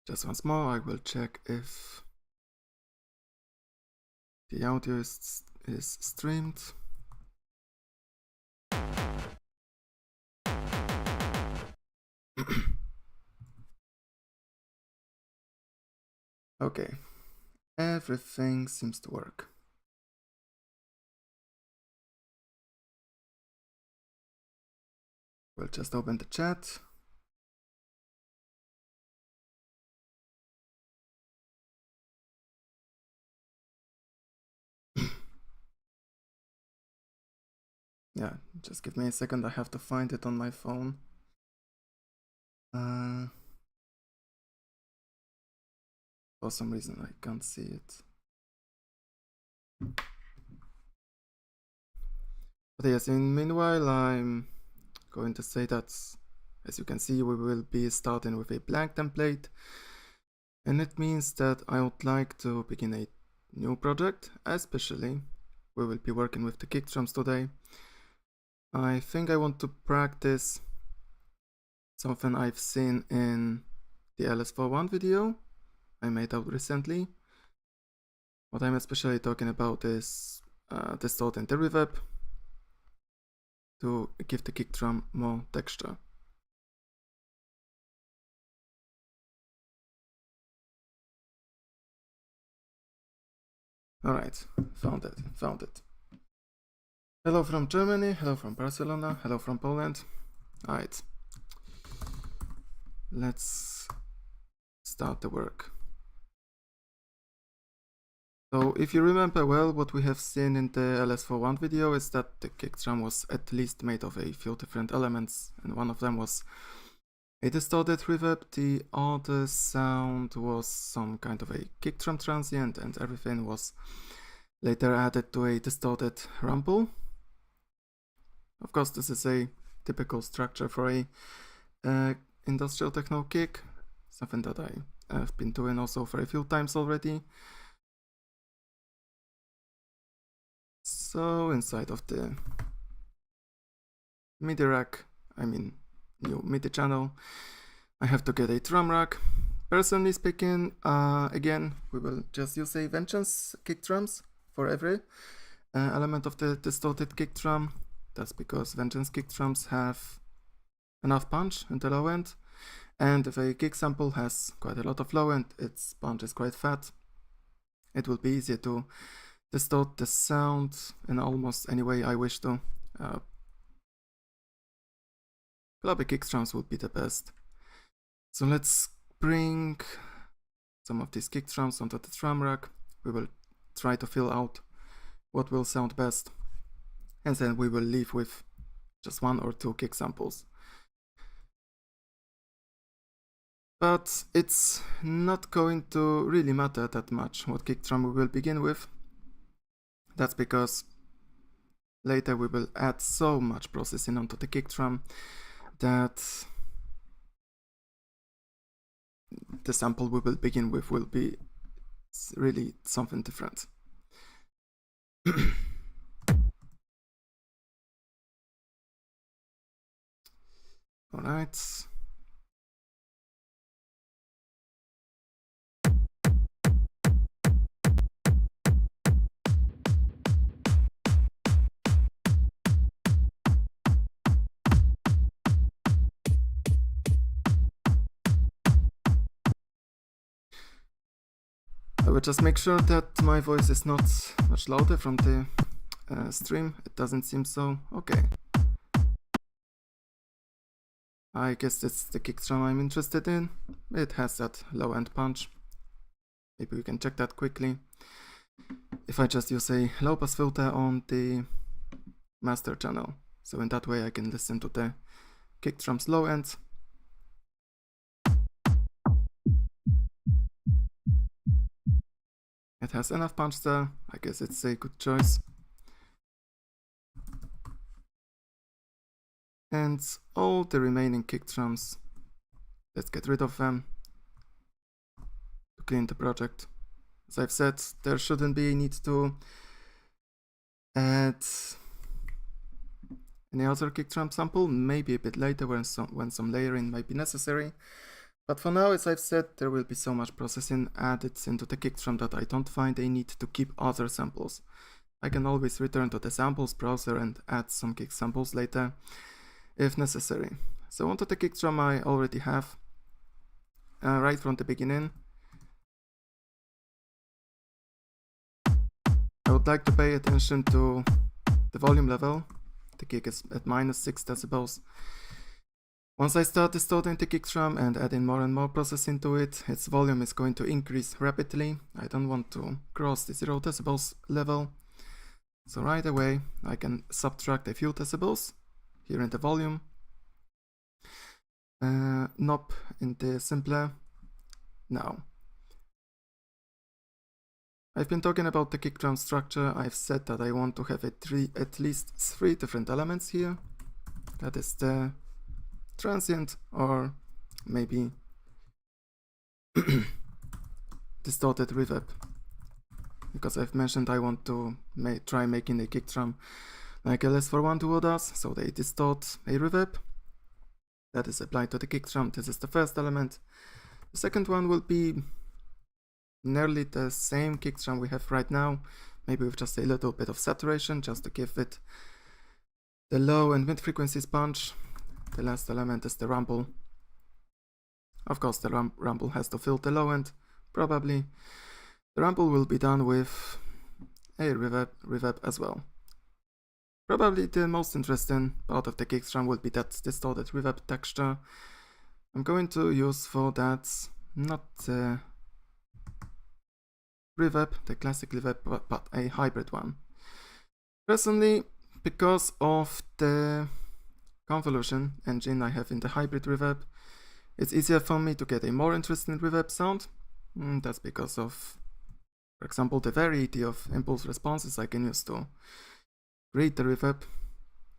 Just once more, I will check if the audio is streamed. Okay, everything seems to work. We'll just open the chat. Yeah, just give me a second, I have to find it on my phone. For some reason I can't see it. But yes, in meanwhile, I'm going to say that, as you can see, we will be starting with a blank template. And it means that I would like to begin a new project, especially we will be working with the kick drums today. I think I want to practice something I've seen in the LS41 video I made out recently. What I'm especially talking about is distorting the reverb to give the kick drum more texture. Alright, found it. Hello from Germany, hello from Barcelona, hello from Poland. Alright, let's start the work. So if you remember well, what we have seen in the LS41 video is that the kick drum was at least made of a few different elements, and one of them was a distorted reverb, the other sound was some kind of a kick drum transient, and everything was later added to a distorted rumble. Of course, this is a typical structure for a industrial techno kick, something that I have been doing also for a few times already. So inside of the MIDI rack, new MIDI channel, I have to get a drum rack. Personally speaking, again, we will just use a Vengeance kick drums for every element of the distorted kick drum. That's because Vengeance kick drums have enough punch in the low end, and if a kick sample has quite a lot of low end, its punch is quite fat, it will be easier to distort the sound in almost any way I wish to. Clubby kick drums would be the best. So let's bring some of these kick drums onto the drum rack. We will try to fill out what will sound best, and then we will leave with just one or two kick samples. But it's not going to really matter that much what kick drum we will begin with. That's because later we will add so much processing onto the kick drum that the sample we will begin with will be really something different. All right. I will just make sure that my voice is not much louder from the stream. It doesn't seem so. Okay. I guess that's the kick drum I'm interested in. It has that low end punch. Maybe we can check that quickly. If I just use a low pass filter on the master channel, so in that way I can listen to the kick drum's low end. It has enough punch there. I guess it's a good choice. And all the remaining kick drums, let's get rid of them to clean the project. As I've said, there shouldn't be a need to add any other kick drum sample, maybe a bit later when some layering might be necessary. But for now, as I've said, there will be so much processing added into the kick drum that I don't find a need to keep other samples. I can always return to the samples browser and add some kick samples later, if necessary. So onto the kick drum I already have right from the beginning. I would like to pay attention to the volume level. The kick is at -6 decibels. Once I start distorting the kick drum and adding more and more processing to it, its volume is going to increase rapidly. I don't want to cross the 0 decibels level. So right away I can subtract a few decibels here in the volume knob in the simpler. Now, I've been talking about the kick drum structure. I've said that I want to have at least 3 different elements here. That is the transient, or maybe distorted reverb, because I've mentioned I want to try making a kick drum like LS41 duo does, so they distort a reverb that is applied to the kick drum. This is the first element. The second one will be nearly the same kick drum we have right now, maybe with just a little bit of saturation, just to give it the low and mid frequencies punch. The last element is the rumble. Of course, the rumble has to fill the low end, probably. The rumble will be done with a reverb as well. Probably the most interesting part of the kick drum will be that distorted reverb texture. I'm going to use for that not the reverb, the classic reverb, but a hybrid one. Personally, because of the convolution engine I have in the hybrid reverb, it's easier for me to get a more interesting reverb sound. That's because of, for example, the variety of impulse responses I can use to create the reverb.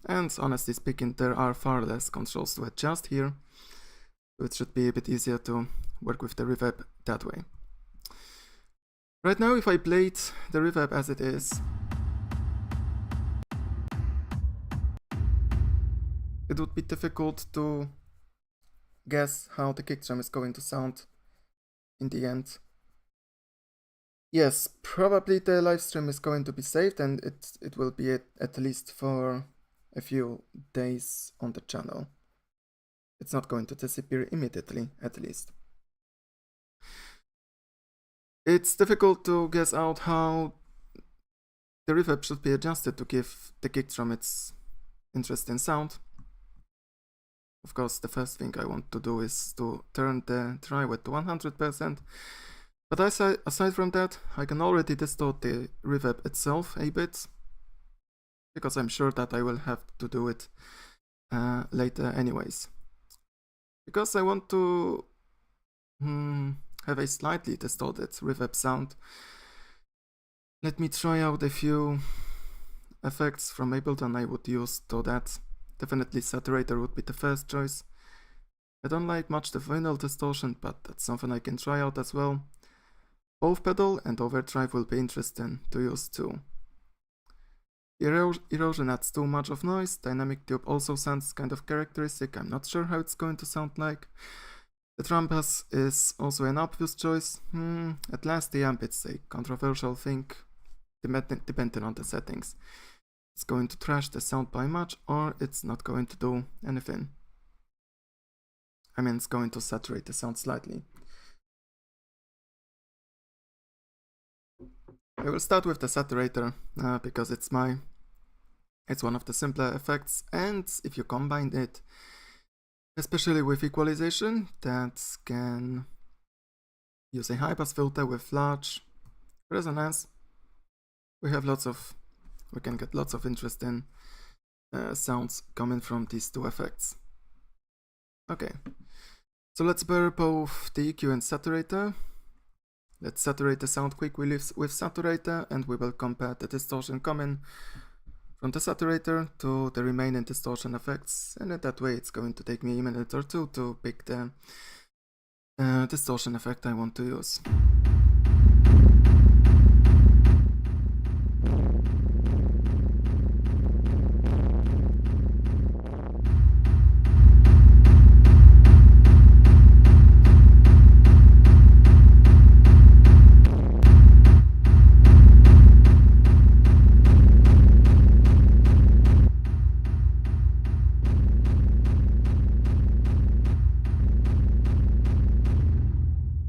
And honestly speaking, there are far less controls to adjust here, so it should be a bit easier to work with the reverb that way. Right now, if I played the reverb as it is, it would be difficult to guess how the kick drum is going to sound in the end. Yes, probably the live stream is going to be saved, and it will be at least for a few days on the channel. It's not going to disappear immediately, at least. It's difficult to guess out how the reverb should be adjusted to give the kick drum its interesting sound. Of course, the first thing I want to do is to turn the dry wet to 100%. But aside from that, I can already distort the reverb itself a bit, because I'm sure that I will have to do it later anyways. Because I want to have a slightly distorted reverb sound, let me try out a few effects from Ableton I would use to that. Definitely Saturator would be the first choice. I don't like much the vinyl distortion, but that's something I can try out as well. Both pedal and overdrive will be interesting to use too. Erosion adds too much of noise. Dynamic tube also sounds kind of characteristic. I'm not sure how it's going to sound like. The drum bass is also an obvious choice. At last the amp, it's a controversial thing, depending on the settings. It's going to trash the sound by much, or it's not going to do anything. I mean, it's going to saturate the sound slightly. I will start with the saturator because it's one of the simpler effects, and if you combine it, especially with equalization, that can use a high pass filter with large resonance, we can get lots of interesting sounds coming from these two effects. Okay, so let's pair both the EQ and saturator. Let's saturate the sound quickly with saturator, and we will compare the distortion coming from the saturator to the remaining distortion effects, and in that way it's going to take me a minute or two to pick the distortion effect I want to use.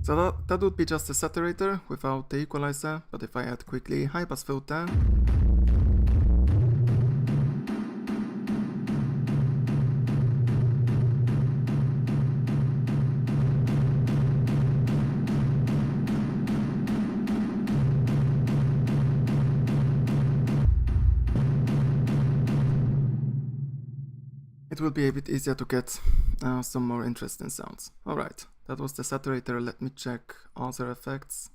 So that would be just a saturator without the equalizer, but if I add quickly high pass filter, it will be a bit easier to get some more interesting sounds. Alright, that was the saturator. Let me check other effects.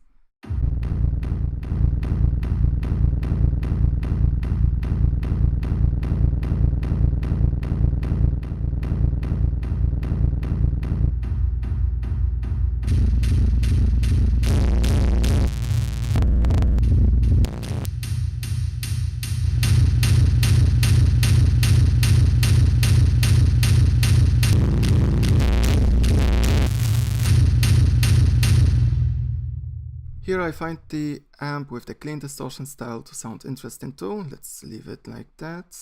Here I find the amp with the clean distortion style to sound interesting too. Let's leave it like that.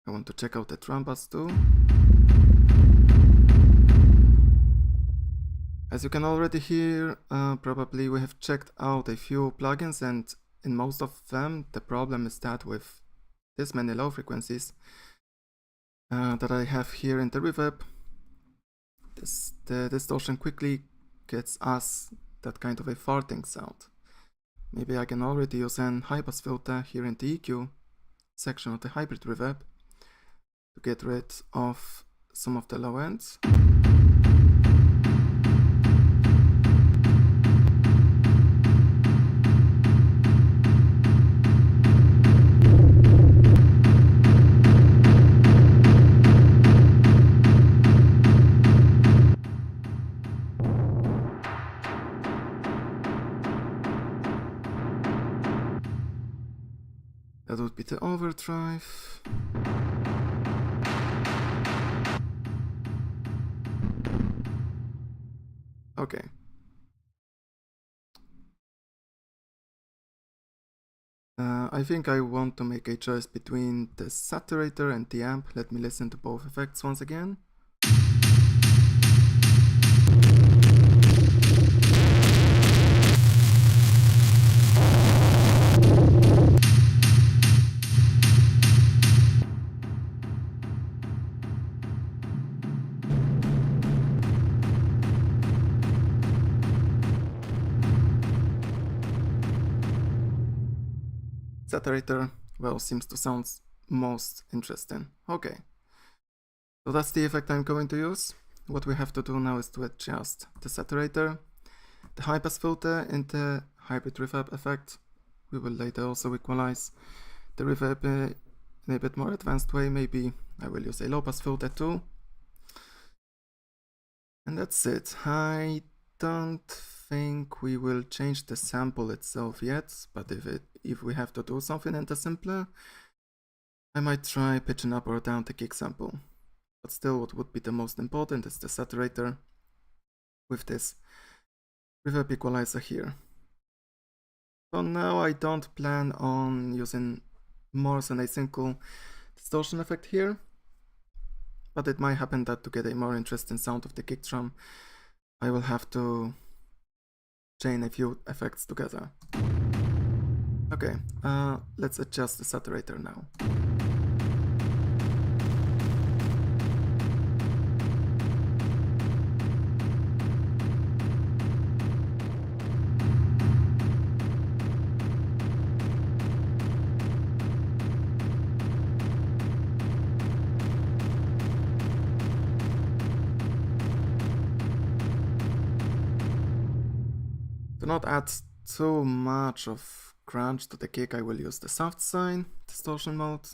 I want to check out the drum bass too. As you can already hear, probably we have checked out a few plugins, and in most of them the problem is that with this many low frequencies that I have here in the reverb, the distortion quickly gets us that kind of a farting sound. Maybe I can already use an high pass filter here in the EQ section of the hybrid reverb to get rid of some of the low ends. That would be the overdrive. Okay. I think I want to make a choice between the saturator and the amp. Let me listen to both effects once again. Saturator, well, seems to sound most interesting. Okay, so that's the effect I'm going to use. What we have to do now is to adjust the saturator, the high pass filter, and the hybrid reverb effect. We will later also equalize the reverb in a bit more advanced way. Maybe I will use a low pass filter too. And that's it. I don't think we will change the sample itself yet, but if we have to do something in the sampler, I might try pitching up or down the kick sample. But still, what would be the most important is the saturator with this reverb equalizer here. So now I don't plan on using more than a single distortion effect here, but it might happen that to get a more interesting sound of the kick drum, I will have to chain a few effects together. Okay, let's adjust the saturator now. To not add too much of crunch to the kick, I will use the soft sine distortion mode.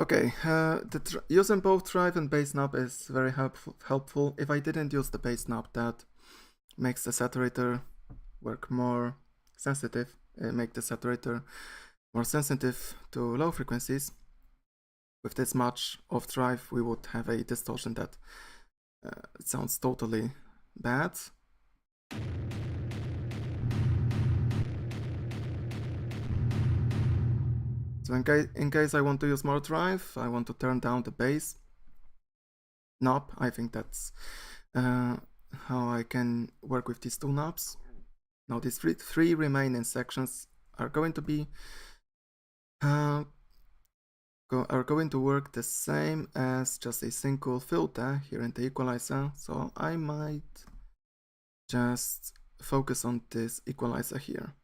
Okay, using both drive and bass knob is very helpful. If I didn't use the bass knob, that makes the saturator work more sensitive, make the saturator more sensitive to low frequencies. With this much of drive, we would have a distortion that it sounds totally bad. So in case I want to use more drive, I want to turn down the bass knob. I think that's how I can work with these two knobs. Now these three remaining sections are going to be are going to work the same as just a single filter here in the equalizer. So I might just focus on this equalizer here.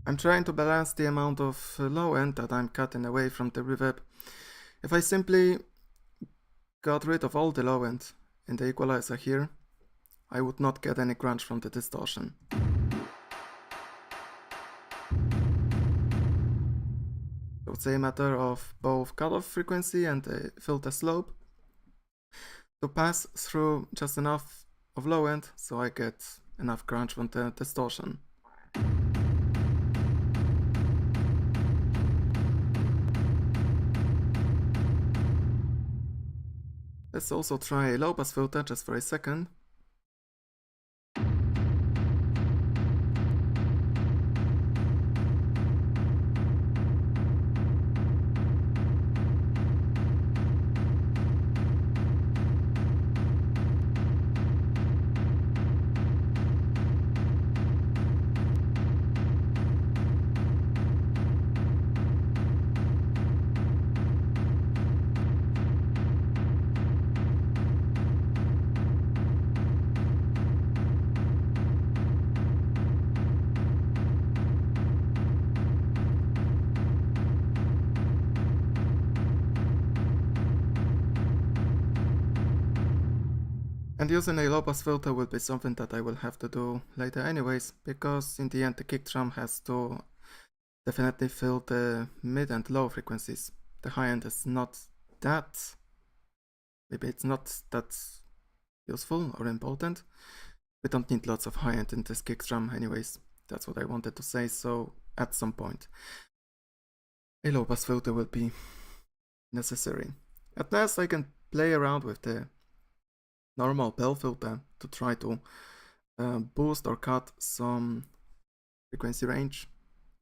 I'm trying to balance the amount of low end that I'm cutting away from the reverb. If I simply got rid of all the low end in the equalizer here, I would not get any crunch from the distortion. So it's a matter of both cutoff frequency and the filter slope to pass through just enough of low end so I get enough crunch from the distortion. Let's also try a low pass filter just for a second. And using a low pass filter will be something that I will have to do later anyways, because in the end the kick drum has to definitely fill the mid and low frequencies. The high end is not that, maybe it's not that useful or important. We don't need lots of high end in this kick drum anyways. That's what I wanted to say, so at some point a low pass filter will be necessary. At last I can play around with the normal bell filter to try to boost or cut some frequency range.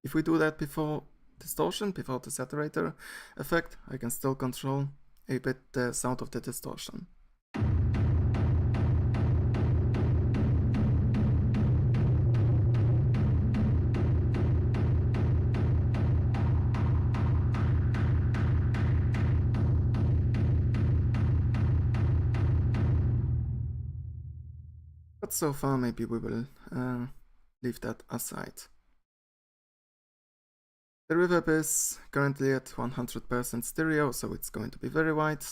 If we do that before distortion, before the saturator effect, I can still control a bit the sound of the distortion. But so far maybe we will leave that aside. The reverb is currently at 100% stereo, so it's going to be very wide.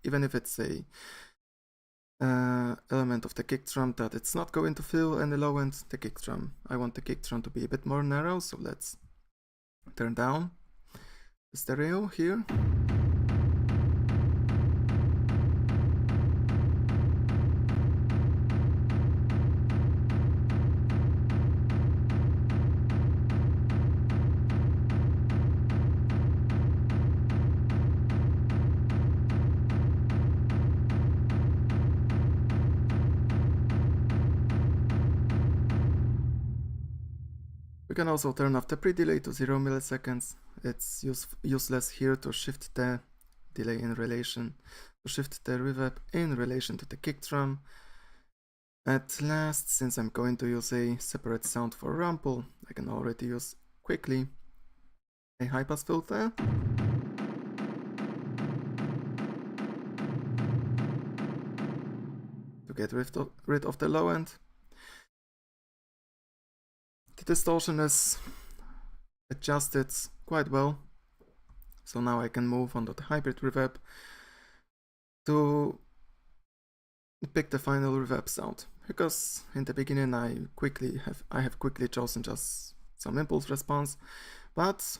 Even if it's a element of the kick drum that it's not going to fill any low end, the kick drum. I want the kick drum to be a bit more narrow, so let's turn down the stereo here. We can also turn off the pre-delay to 0 milliseconds. It's useless here to shift the delay in relation, to shift the reverb in relation to the kick drum. At last, since I'm going to use a separate sound for rumble, I can already use quickly a high-pass filter. To get rid of the low end. The distortion is adjusted quite well, so now I can move on to the hybrid reverb to pick the final reverb sound, because in the beginning I have quickly chosen just some impulse response, but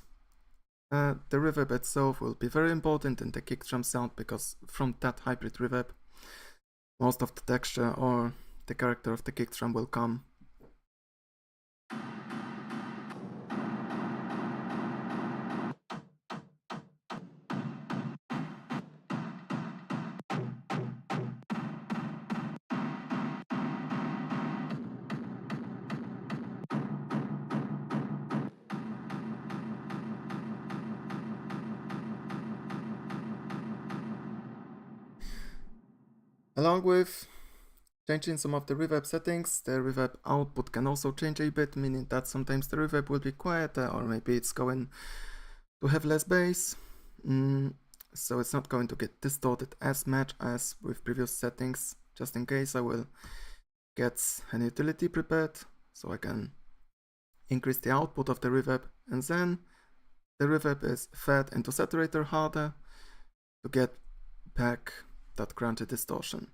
the reverb itself will be very important in the kick drum sound, because from that hybrid reverb most of the texture or the character of the kick drum will come. Along with changing some of the reverb settings, the reverb output can also change a bit, meaning that sometimes the reverb will be quieter, or maybe it's going to have less bass, so it's not going to get distorted as much as with previous settings. Just in case, I will get an utility prepared, so I can increase the output of the reverb, and then the reverb is fed into saturator harder to get back that grunty distortion.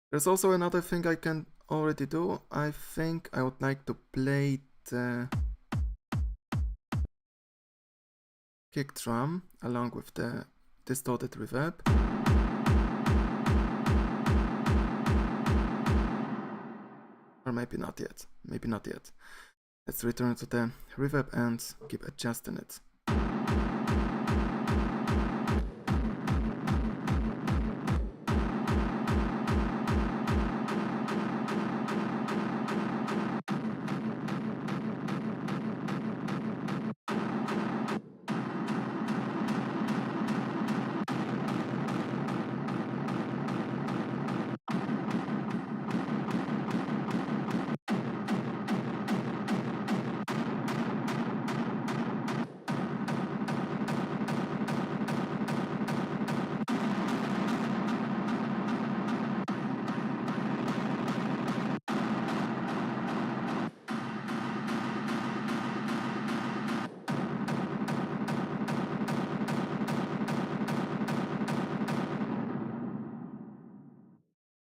There's also another thing I can already do. I think I would like to play the kick drum along with the distorted reverb. Or maybe not yet. Maybe not yet. Let's return to the reverb and keep adjusting it.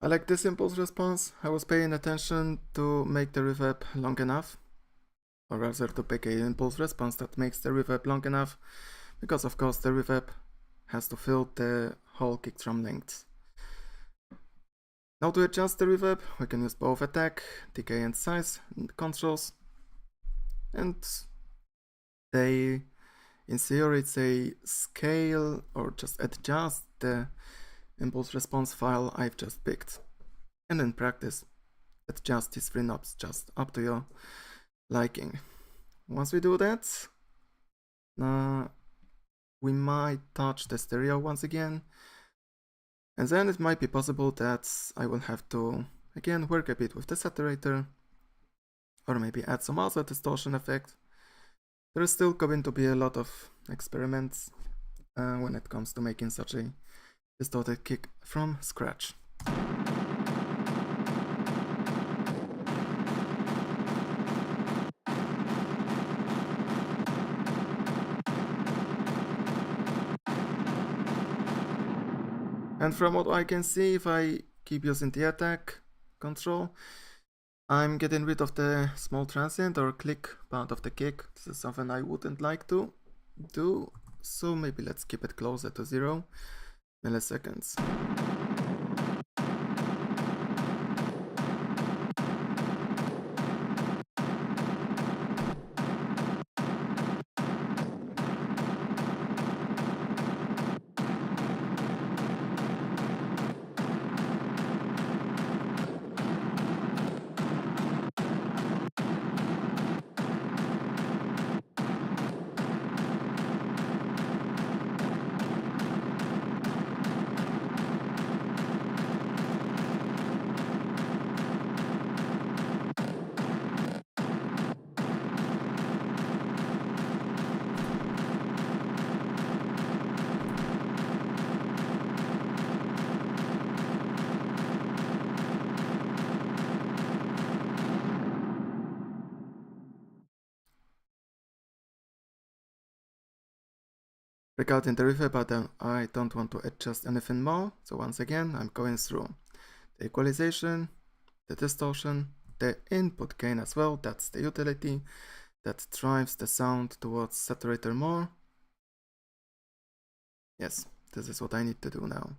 I like this impulse response. I was paying attention to make the reverb long enough, or rather to pick an impulse response that makes the reverb long enough, because of course the reverb has to fill the whole kick drum length. Now to adjust the reverb, we can use both attack, decay and size controls, and they, in theory, it's a scale or just adjust the impulse response file I've just picked, and in practice adjust these three knobs just up to your liking. Once we do that, we might touch the stereo once again, and then it might be possible that I will have to again work a bit with the saturator, or maybe add some other distortion effect. There is still going to be a lot of experiments when it comes to making such a distorted kick from scratch. And from what I can see, if I keep using the attack control, I'm getting rid of the small transient or click part of the kick. This is something I wouldn't like to do, so maybe let's keep it closer to 0 milliseconds. Regarding the reverb, but I don't want to adjust anything more. So once again, I'm going through the equalization, the distortion, the input gain as well. That's the utility that drives the sound towards saturator more. Yes, this is what I need to do now.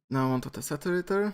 Now onto the saturator.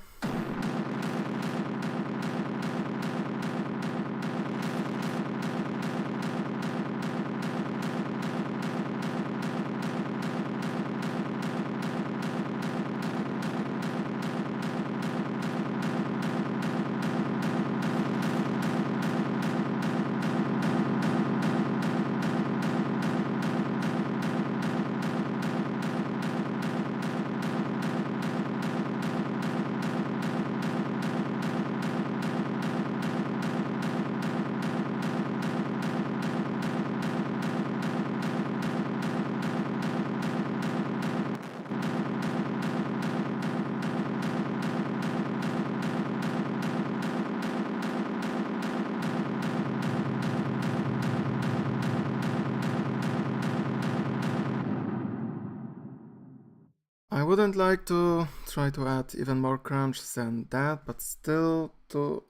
I wouldn't like to try to add even more crunch than that, but still to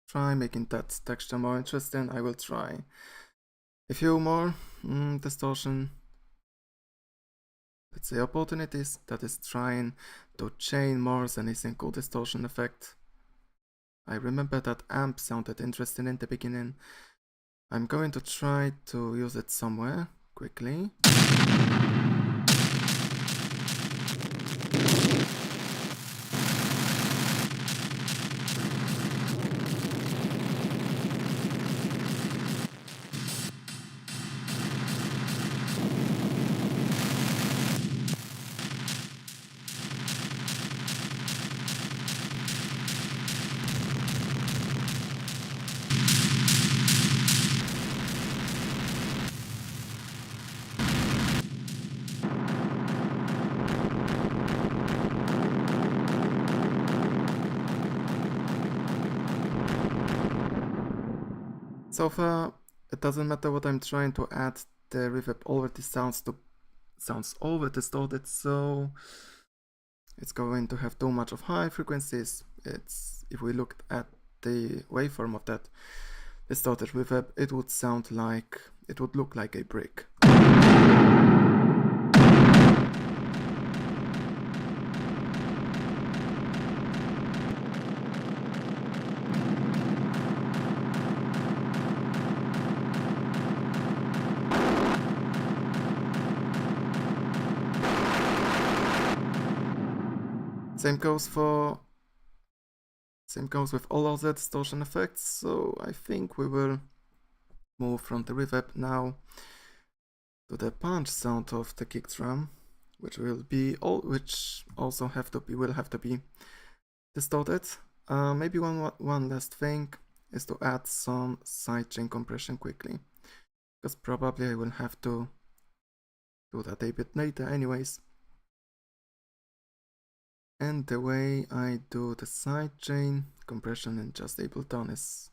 try making that texture more interesting, I will try a few more distortion, let's say opportunities, that is trying to chain more than a single distortion effect. I remember that amp sounded interesting in the beginning. I'm going to try to use it somewhere quickly. So far, it doesn't matter what I'm trying to add, the reverb already sounds over distorted, so it's going to have too much of high frequencies. If we looked at the waveform of that distorted reverb, it would look like a brick. Same goes with all other distortion effects, so I think we will move from the reverb now to the punch sound of the kick drum, which will also have to be distorted. Maybe one last thing is to add some sidechain compression quickly, because probably I will have to do that a bit later anyways. And the way I do the sidechain compression in just Ableton is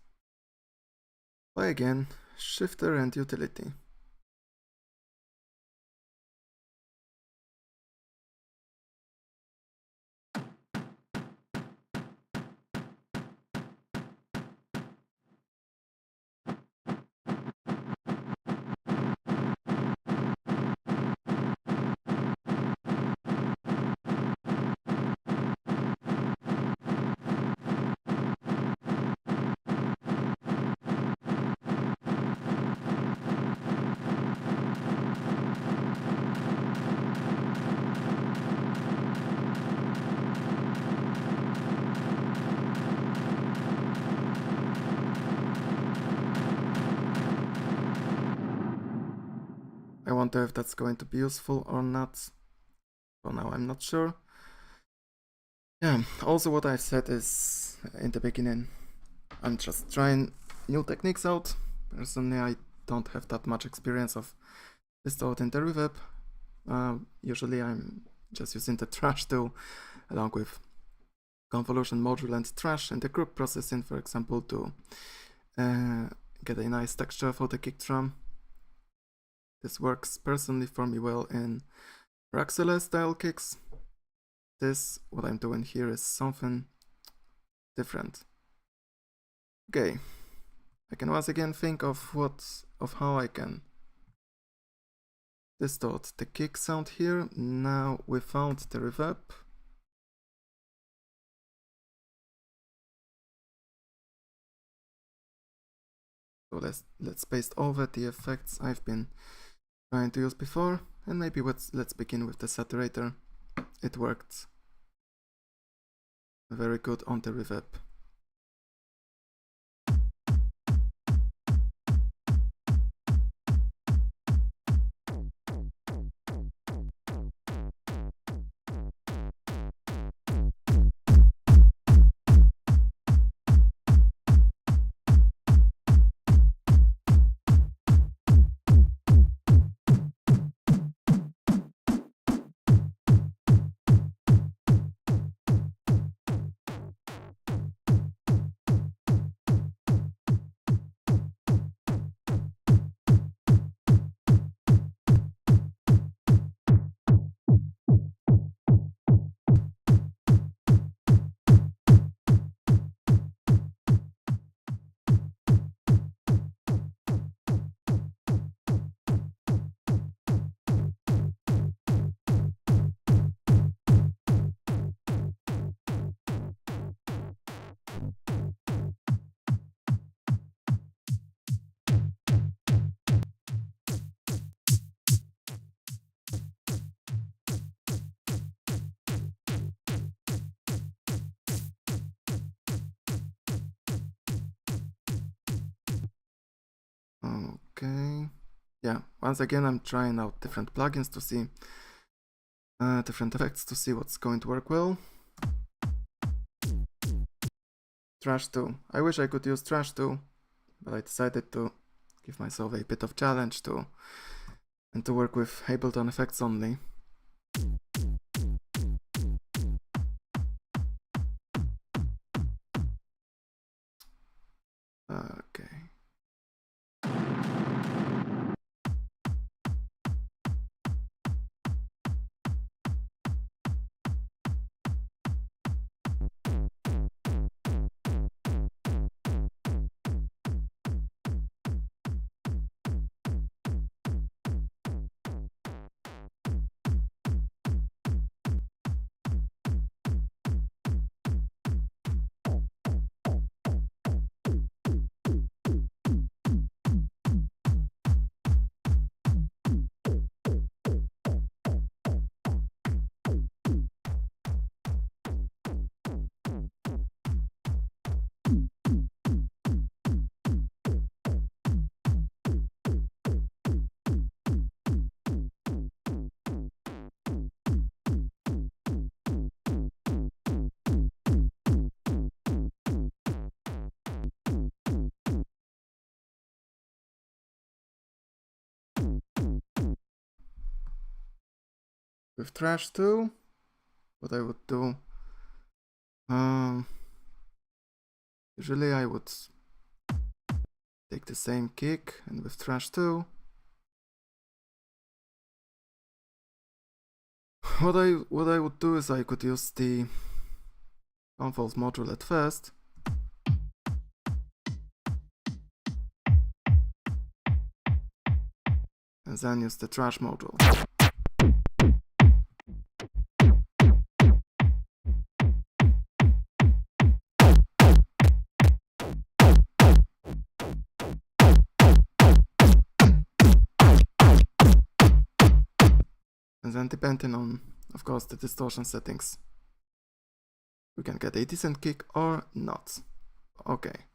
by again shifter and utility. I wonder if that's going to be useful or not. For now, I'm not sure. Yeah, also what I said is in the beginning, I'm just trying new techniques out. Personally, I don't have that much experience of distorting the reverb. Usually I'm just using the trash tool along with convolution module and trash and the group processing, for example, to get a nice texture for the kick drum. This works personally for me well in Raxela style kicks. This, what I'm doing here, is something different. Okay, I can once again think of how I can distort the kick sound here, now without the reverb. So let's paste over the effects I've been trying to use before, and maybe let's begin with the saturator. It worked very good on the reverb. Okay, yeah, once again I'm trying out different plugins to see different effects to see what's going to work well. Trash 2. I wish I could use Trash 2, but I decided to give myself a bit of challenge to work with Ableton effects only. Okay. With Trash 2, what I would do, usually I would take the same kick, and with Trash 2, what I would do is I could use the convolve module at first, and then use the trash module. And then depending on, of course, the distortion settings, we can get a decent kick or not. Okay.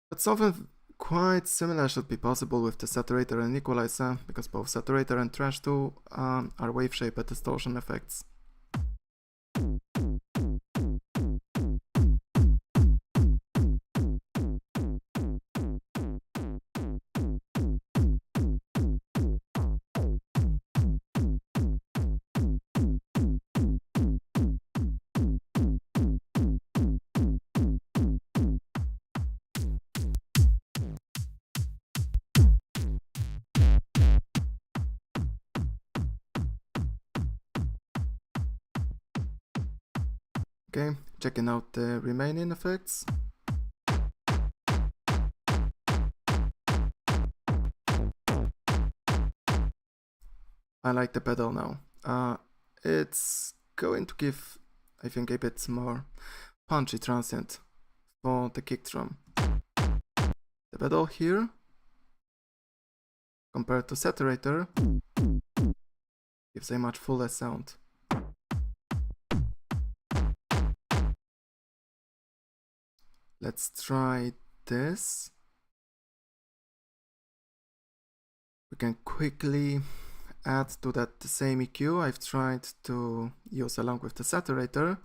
But something quite similar should be possible with the saturator and equalizer, because both saturator and trash 2 are wave shape and distortion effects. Okay, checking out the remaining effects. I like the pedal now. It's going to give, I think, a bit more punchy transient for the kick drum. The pedal here, compared to saturator, gives a much fuller sound. Let's try this. We can quickly add to that the same EQ I've tried to use along with the saturator.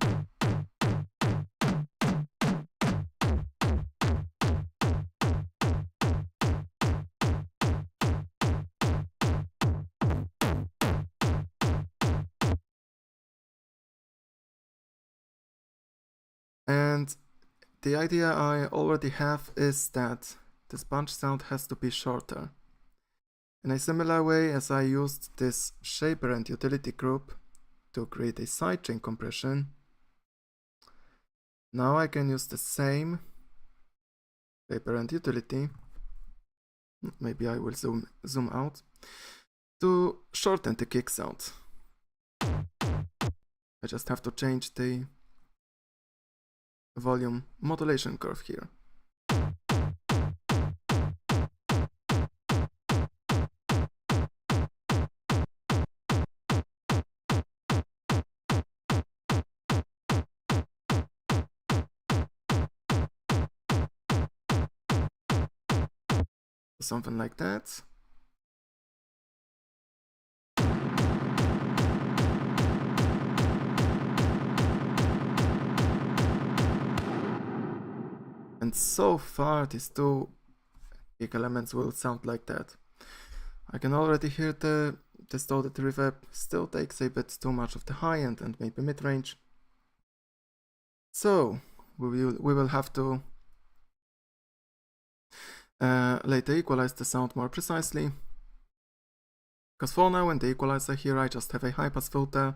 And the idea I already have is that this punch sound has to be shorter. In a similar way as I used this shaper and utility group to create a sidechain compression, now I can use the same shaper and utility, maybe I will zoom out, to shorten the kick sound. I just have to change the volume modulation curve here. Something like that. And so far these two kick elements will sound like that. I can already hear the distorted reverb still takes a bit too much of the high end and maybe mid-range. So we will have to later equalize the sound more precisely. Because for now in the equalizer here I just have a high pass filter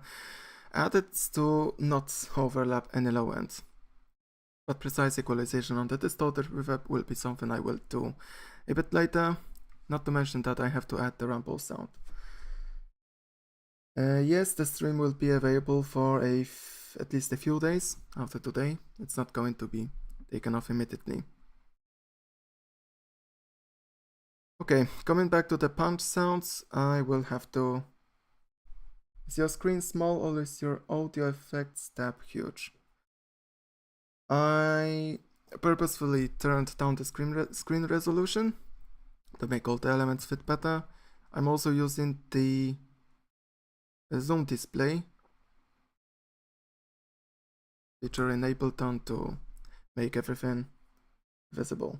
added to not overlap any low end. But precise equalization on the distorted reverb will be something I will do a bit later, not to mention that I have to add the rumble sound. Yes, the stream will be available for at least a few days after today. It's not going to be taken off immediately. Okay, coming back to the punch sounds, I will have to... Is your screen small or is your audio effects tab huge? I purposefully turned down the screen resolution to make all the elements fit better. I'm also using the zoom display feature in Ableton to make everything visible.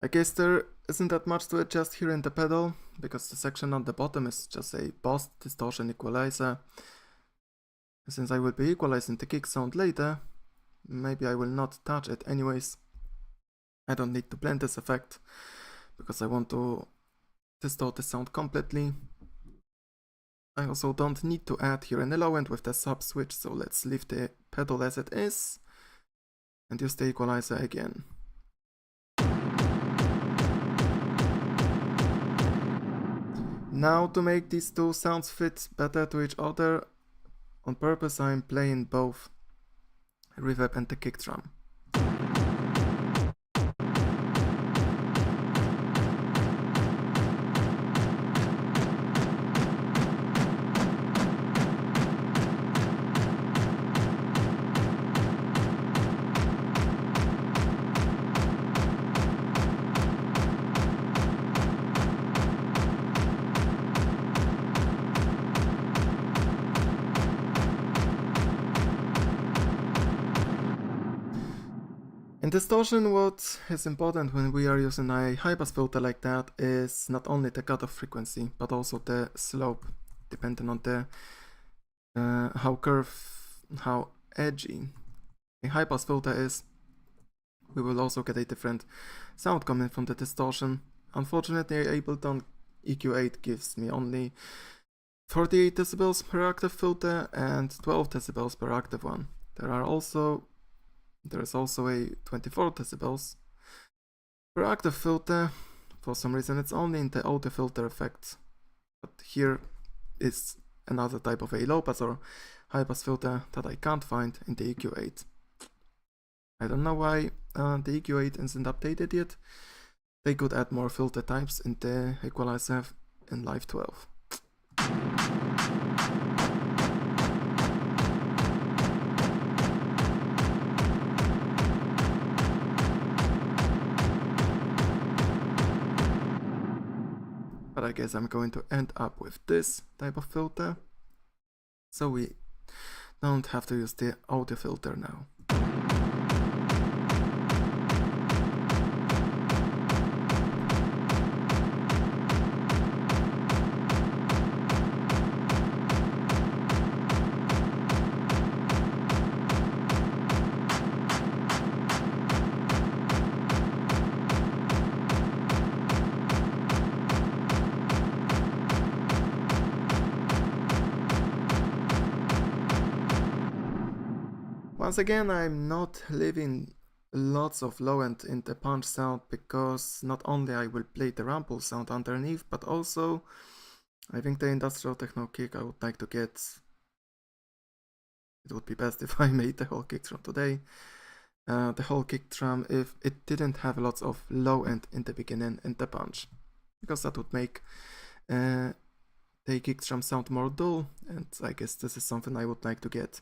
I guess there isn't that much to adjust here in the pedal, because the section on the bottom is just a boss distortion equalizer. Since I will be equalizing the kick sound later, maybe I will not touch it anyways. I don't need to blend this effect, because I want to distort the sound completely. I also don't need to add here an low end with the sub switch, so let's leave the pedal as it is and use the equalizer again. Now to make these two sounds fit better to each other, on purpose I'm playing both reverb and the kick drum. In distortion, what is important when we are using a high-pass filter like that is not only the cutoff frequency, but also the slope, depending on the how edgy a high-pass filter is. We will also get a different sound coming from the distortion. Unfortunately, Ableton EQ8 gives me only 48 decibels per octave filter and 12 decibels per octave one. There is also a 24 decibels per octave filter. For some reason it's only in the audio filter effect, but here is another type of a low pass or high pass filter that I can't find in the EQ8. I don't know why the EQ8 isn't updated yet. They could add more filter types in the equalizer in Live 12. But I guess I'm going to end up with this type of filter, so we don't have to use the audio filter now. Once again, I'm not leaving lots of low end in the punch sound, because not only I will play the rumble sound underneath, but also I think the industrial techno kick I would like to get. It would be best if I made the whole kick drum today. The whole kick drum if it didn't have lots of low end in the beginning in the punch, because that would make the kick drum sound more dull, and I guess this is something I would like to get.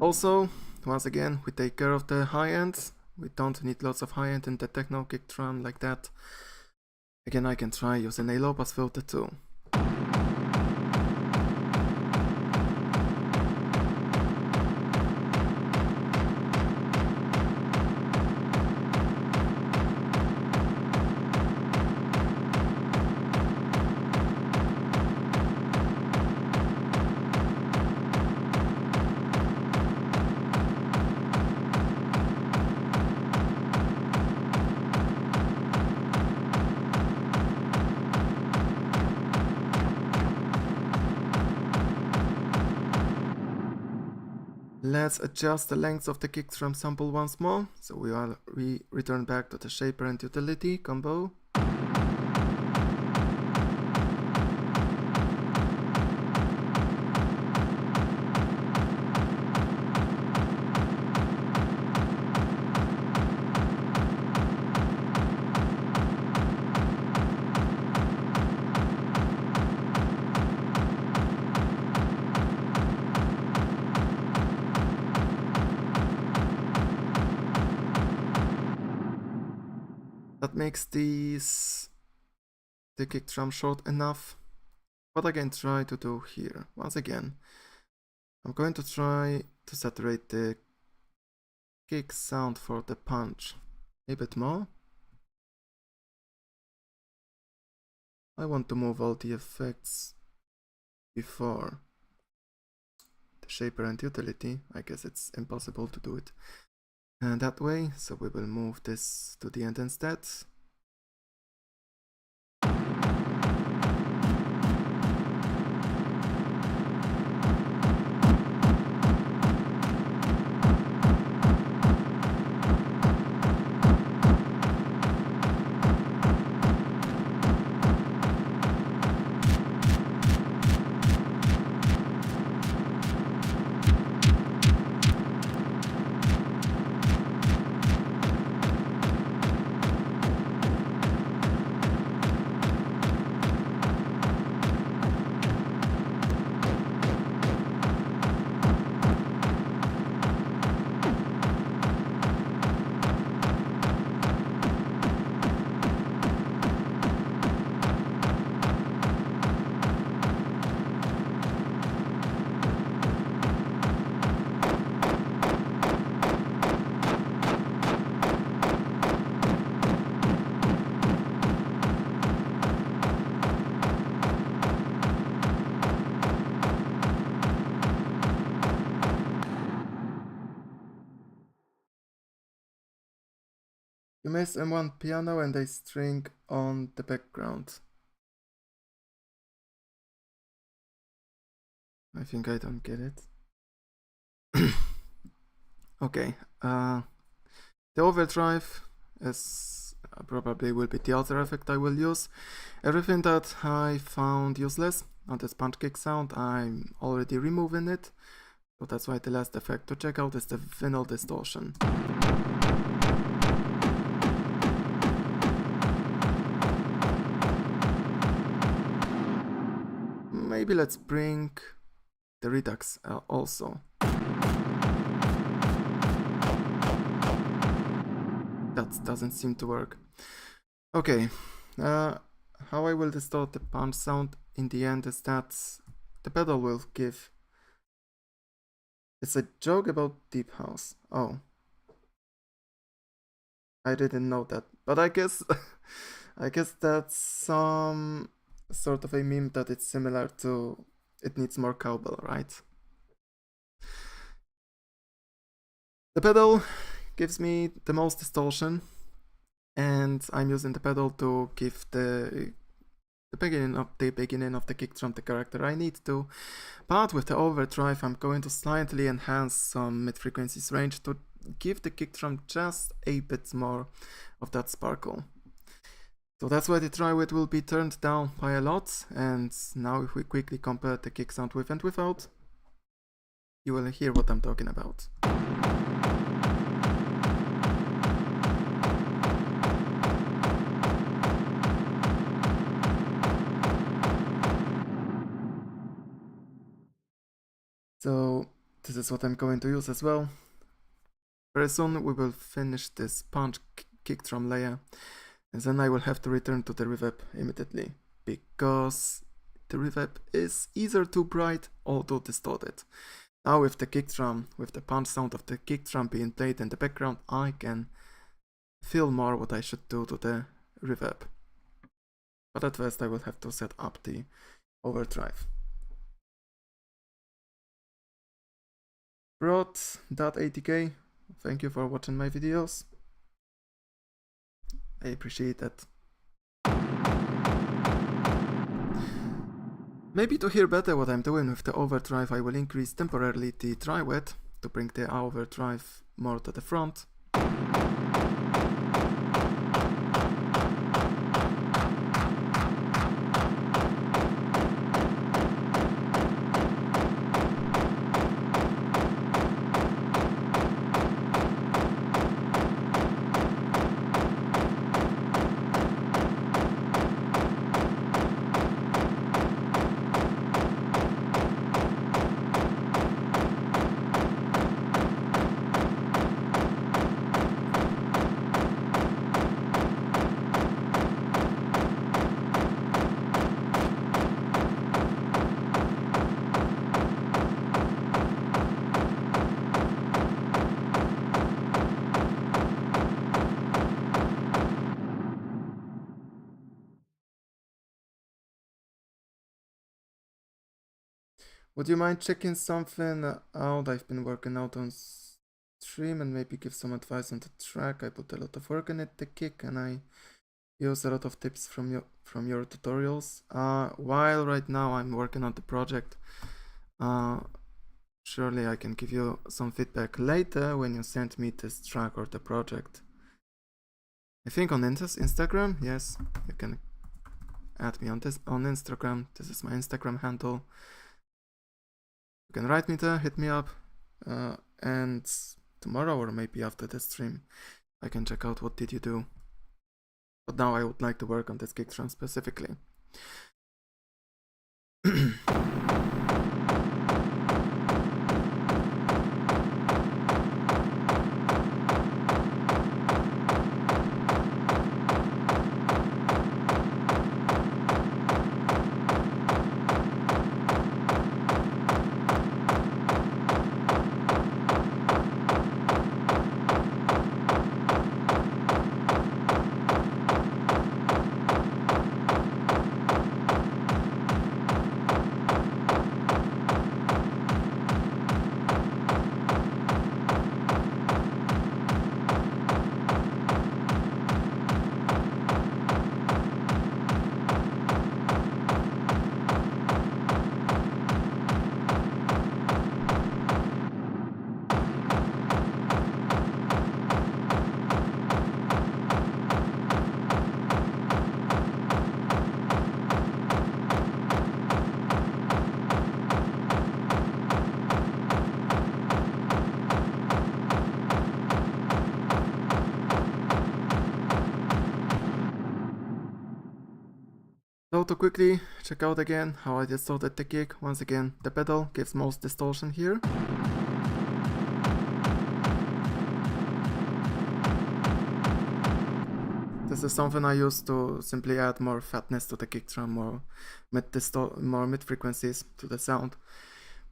Also, once again, we take care of the high end. We don't need lots of high end in the techno kick drum like that. Again, I can try using a low pass filter too. Let's adjust the length of the kick drum sample once more, so we return back to the shaper and utility combo. That makes the kick drum short enough. What I can try to do here, once again, I'm going to try to saturate the kick sound for the punch a bit more. I want to move all the effects before shaper and utility. I guess it's impossible to do it that way, so we will move this to the end instead. You miss M1 piano and a string on the background. I think I don't get it. Okay, the overdrive is probably will be the other effect I will use. Everything that I found useless on this punch kick sound, I'm already removing it. So that's why the last effect to check out is the vinyl distortion. Maybe let's bring the redux also. That doesn't seem to work. Okay, how I will distort the punch sound in the end is that the pedal will give... It's a joke about deep house. Oh. I didn't know that, but I guess I guess that's some sort of a meme that it's similar to it needs more cowbell, right? The pedal gives me the most distortion, and I'm using the pedal to give the beginning of the kick drum the character I need to. But with the overdrive, I'm going to slightly enhance some mid-frequencies range to give the kick drum just a bit more of that sparkle. So that's why the dry wet will be turned down by a lot, and now if we quickly compare the kick sound with and without, you will hear what I'm talking about. So this is what I'm going to use as well. Very soon we will finish this punch kick drum layer, and then I will have to return to the reverb immediately, because the reverb is either too bright or too distorted. Now with the kick drum, with the punch sound of the kick drum being played in the background, I can feel more what I should do to the reverb. But at first I will have to set up the overdrive. Broad.80k, thank you for watching my videos. I appreciate that. Maybe to hear better what I'm doing with the overdrive, I will increase temporarily the dry wet to bring the overdrive more to the front. Would you mind checking something out? I've been working out on stream and maybe give some advice on the track. I put a lot of work in it, the kick, and I use a lot of tips from your tutorials. While right now I'm working on the project, surely I can give you some feedback later when you send me this track or the project. I think on Instagram, yes, you can add me on Instagram. This is my Instagram handle. You can write me there, hit me up, and tomorrow or maybe after the stream, I can check out what did you do. But now I would like to work on this kick drum specifically. So to quickly check out again how I distorted the kick. Once again, the pedal gives most distortion here. This is something I use to simply add more fatness to the kick drum, more mid frequencies to the sound.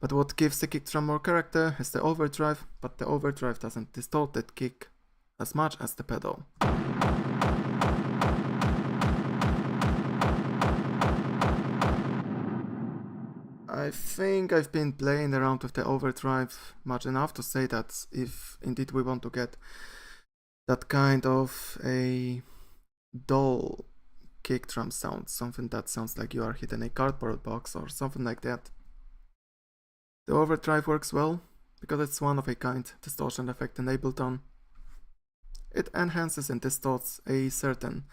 But what gives the kick drum more character is the overdrive, but the overdrive doesn't distort the kick as much as the pedal. I think I've been playing around with the overdrive much enough to say that if indeed we want to get that kind of a dull kick drum sound, something that sounds like you are hitting a cardboard box or something like that, the overdrive works well because it's one of a kind distortion effect enabled on. It enhances and distorts a certain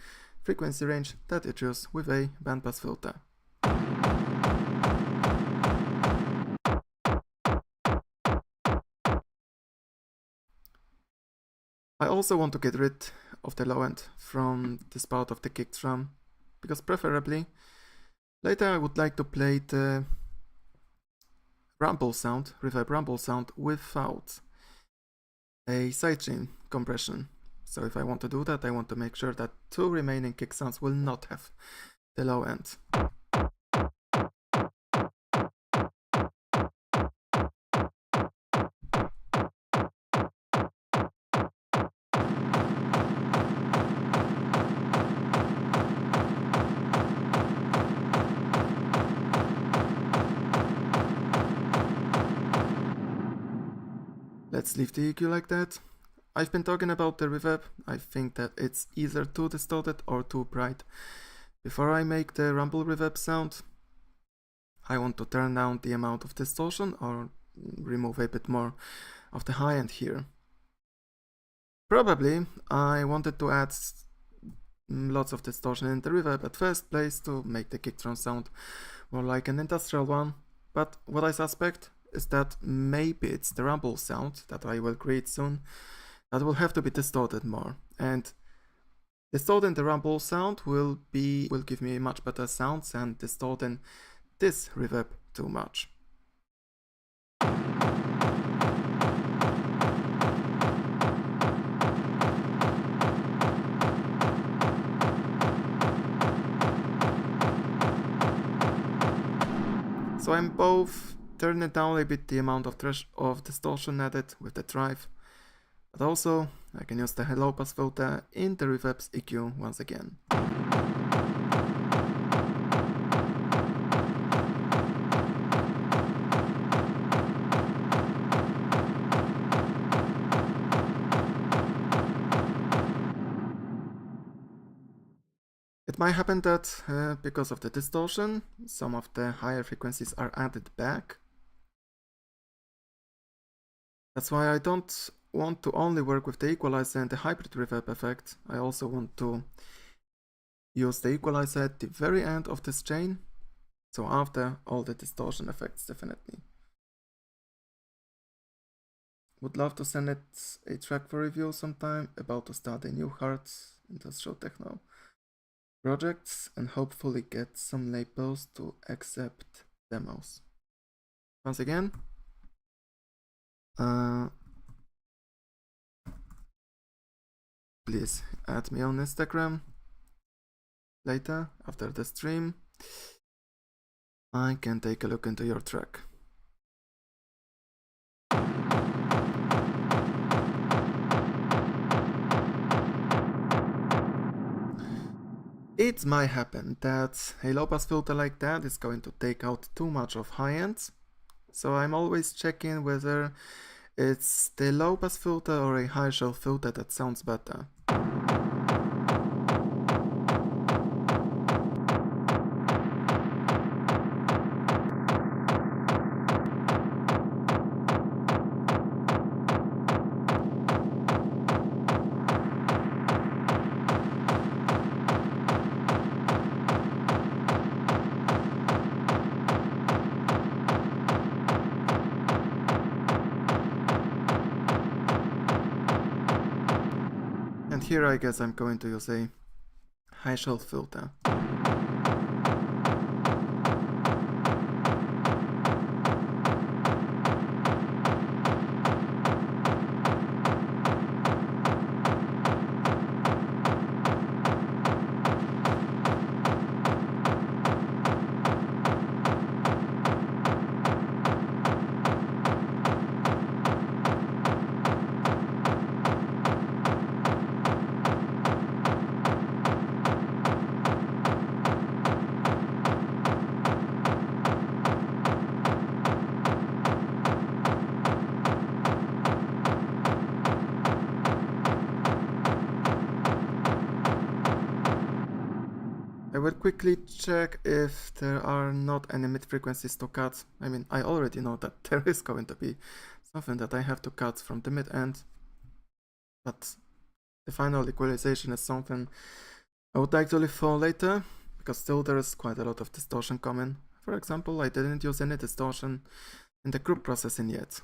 frequency range that you choose with a bandpass filter. I also want to get rid of the low end from this part of the kick drum, because preferably later I would like to play the rumble sound, reverb rumble sound, without a sidechain compression. So if I want to do that, I want to make sure that two remaining kick sounds will not have the low end. Let's leave the EQ like that. I've been talking about the reverb. I think that it's either too distorted or too bright. Before I make the rumble reverb sound, I want to turn down the amount of distortion or remove a bit more of the high end here. Probably I wanted to add lots of distortion in the reverb at first place to make the kick drum sound more like an industrial one, but what I suspect is that maybe it's the rumble sound that I will create soon that will have to be distorted more, and distorting the rumble sound will give me much better sounds than distorting this reverb too much. So I'm both turning down a bit the amount of distortion added with the drive, but also I can use the low pass filter in the reverb's EQ once again. It might happen that because of the distortion, some of the higher frequencies are added back. That's why I don't want to only work with the equalizer and the hybrid reverb effect. I also want to use the equalizer at the very end of this chain. So after all the distortion effects, definitely. Would love to send it a track for review sometime. About to start a new hard industrial techno projects and hopefully get some labels to accept demos. Once again, please add me on Instagram later after the stream. I can take a look into your track. It might happen that a low pass filter like that is going to take out too much of high end, so I'm always checking whether it's the low pass filter or a high shelf filter that sounds better. And here I guess I'm going to use a high shelf filter. I will quickly check if there are not any mid frequencies to cut. I mean, I already know that there is going to be something that I have to cut from the mid end, but the final equalization is something I would like to leave for later, because still there is quite a lot of distortion coming. For example, I didn't use any distortion in the group processing yet.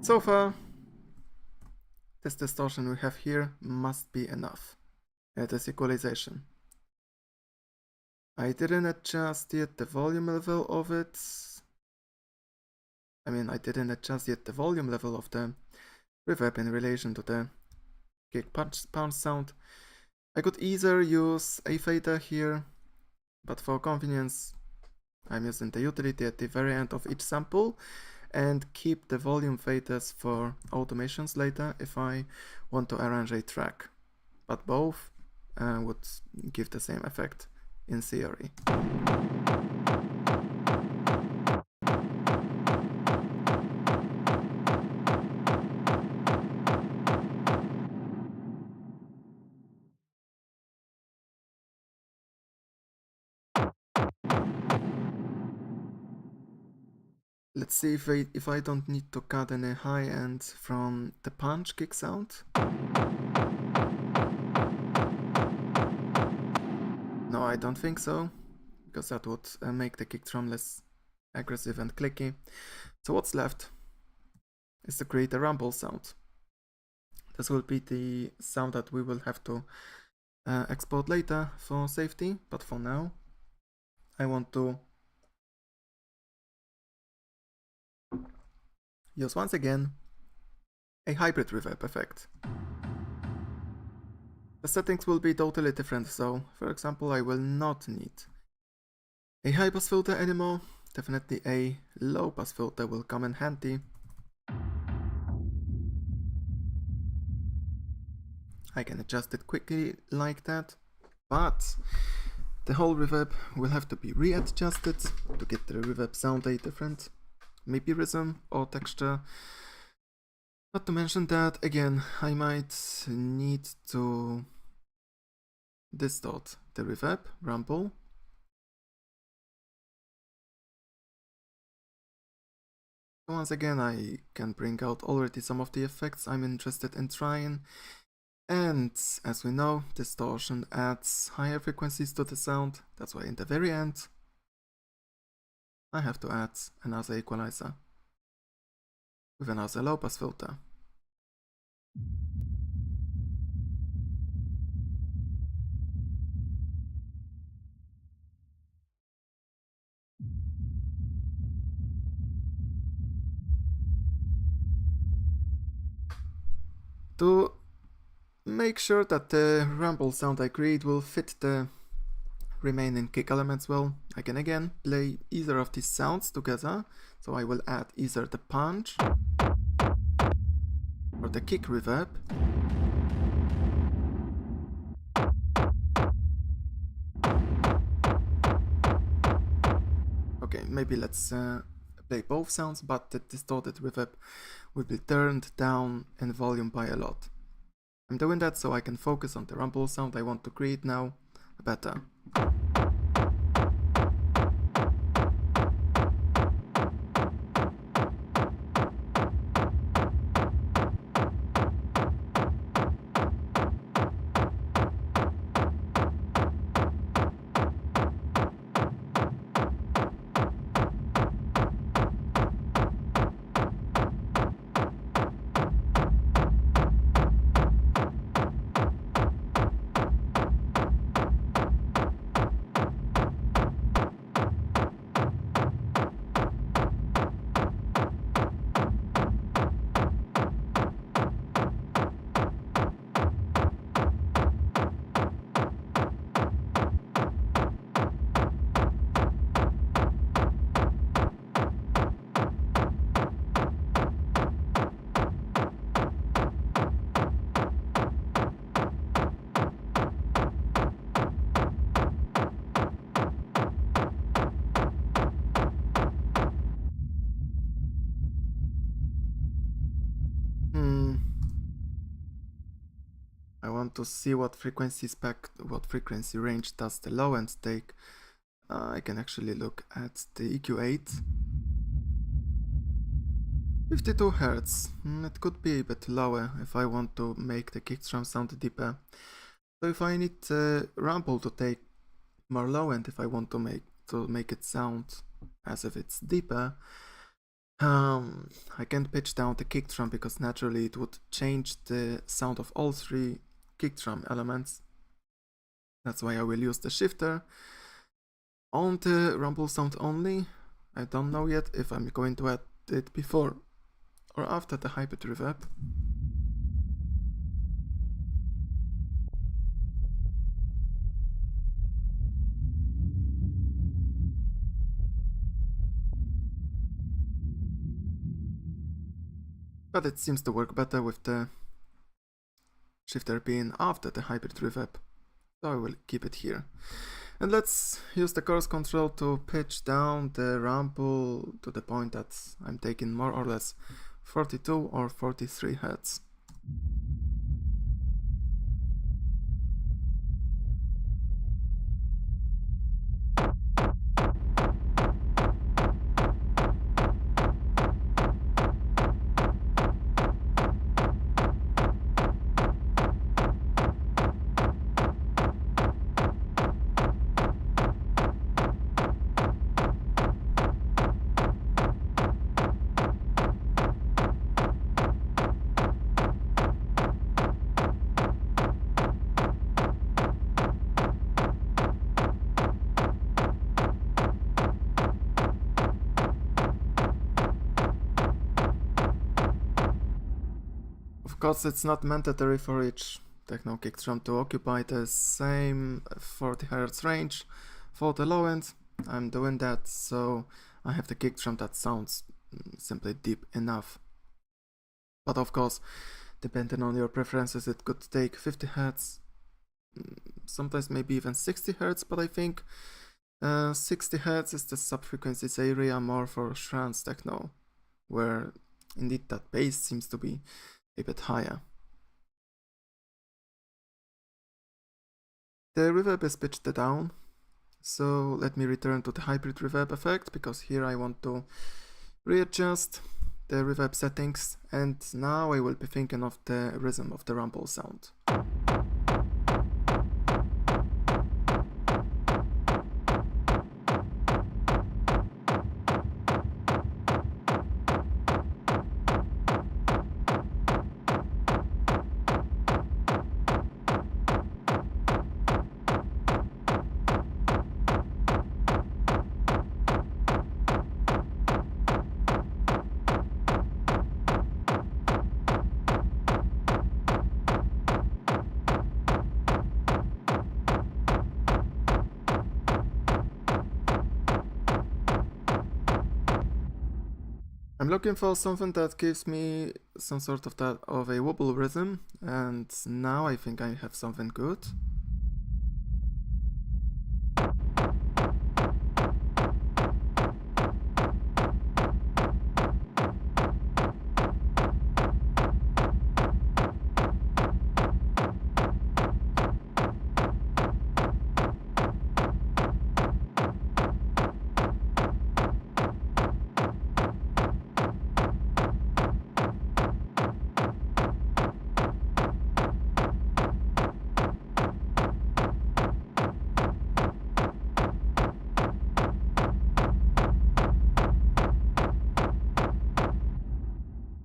So far, this distortion we have here must be enough. It is equalization. I didn't adjust yet the volume level of it. I didn't adjust yet the volume level of the reverb in relation to the kick punch sound. I could either use a fader here, but for convenience, I'm using the utility at the very end of each sample and keep the volume faders for automations later if I want to arrange a track. But both would give the same effect in theory. Let's see if I don't need to cut any high end from the punch kick sound. No, I don't think so, because that would make the kick drum less aggressive and clicky. So what's left is to create a rumble sound. This will be the sound that we will have to export later for safety, but for now I want to use once again a hybrid reverb effect. The settings will be totally different, so for example I will not need a high pass filter anymore. Definitely a low pass filter will come in handy. I can adjust it quickly like that, but the whole reverb will have to be readjusted to get the reverb sound a different, maybe rhythm or texture. Not to mention that, again, I might need to distort the reverb, rumble. Once again, I can bring out already some of the effects I'm interested in trying. And as we know, distortion adds higher frequencies to the sound. That's why in the very end, I have to add another equalizer with another low pass filter. To make sure that the rumble sound I create will fit the remaining kick elements well, I can again play either of these sounds together. So I will add either the punch or the kick reverb. Okay, maybe let's play both sounds, but the distorted reverb will be turned down in volume by a lot. I'm doing that so I can focus on the rumble sound I want to create now better. I want to see what frequency range does the low end take. I can actually look at the EQ8. 52 Hz. It could be a bit lower if I want to make the kick drum sound deeper. So if I need rumble to take more low end, if I want to make it sound as if it's deeper, I can't pitch down the kick drum because naturally it would change the sound of all three kick drum elements. That's why I will use the shifter on the rumble sound only. I don't know yet if I'm going to add it before or after the hybrid reverb. But it seems to work better with the shifter being after the hybrid reverb, so I will keep it here. And let's use the chorus control to pitch down the rumble to the point that I'm taking more or less 42 or 43 Hz. Of course, it's not mandatory for each techno kick drum to occupy the same 40 Hz range. For the low end, I'm doing that, so I have the kick drum that sounds simply deep enough. But of course, depending on your preferences, it could take 50 Hz, sometimes maybe even 60 Hz, but I think 60 Hz is the subfrequencies area more for trance techno, where indeed that bass seems to be a bit higher. The reverb is pitched down, so let me return to the hybrid reverb effect, because here I want to readjust the reverb settings, and now I will be thinking of the rhythm of the rumble sound. I'm looking for something that gives me some sort of a wobble rhythm, and now I think I have something good.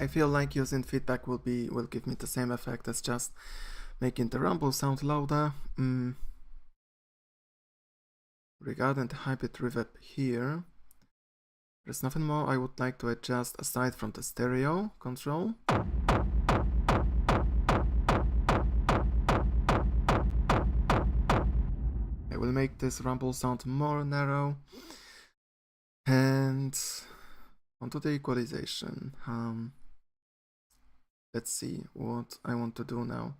I feel like using feedback will give me the same effect as just making the rumble sound louder. Regarding the hybrid reverb here, there's nothing more I would like to adjust aside from the stereo control. I will make this rumble sound more narrow, and onto the equalization. Let's see what I want to do now.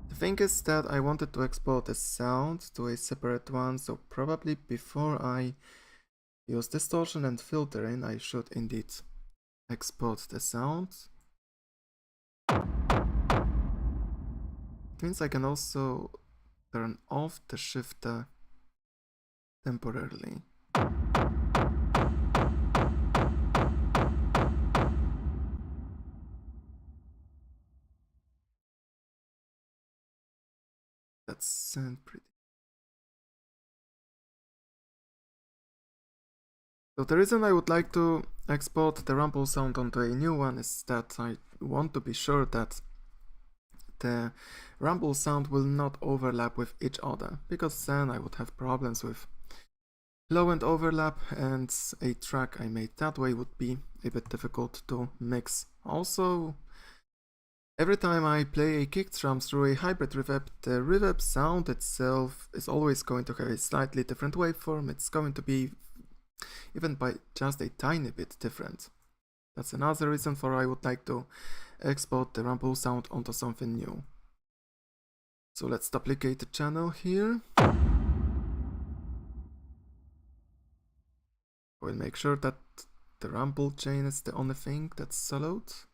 The thing is that I wanted to export the sound to a separate one, so probably before I use distortion and filtering, I should indeed export the sound. It means I can also turn off the shifter temporarily. That sounds pretty. So the reason I would like to export the rumble sound onto a new one is that I want to be sure that the rumble sound will not overlap with each other, because then I would have problems with low-end overlap, and a track I made that way would be a bit difficult to mix. Also, every time I play a kick drum through a hybrid reverb, the reverb sound itself is always going to have a slightly different waveform. It's going to be even by just a tiny bit different. That's another reason for I would like to export the rumble sound onto something new. So let's duplicate the channel here. We'll make sure that the rumble chain is the only thing that's soloed.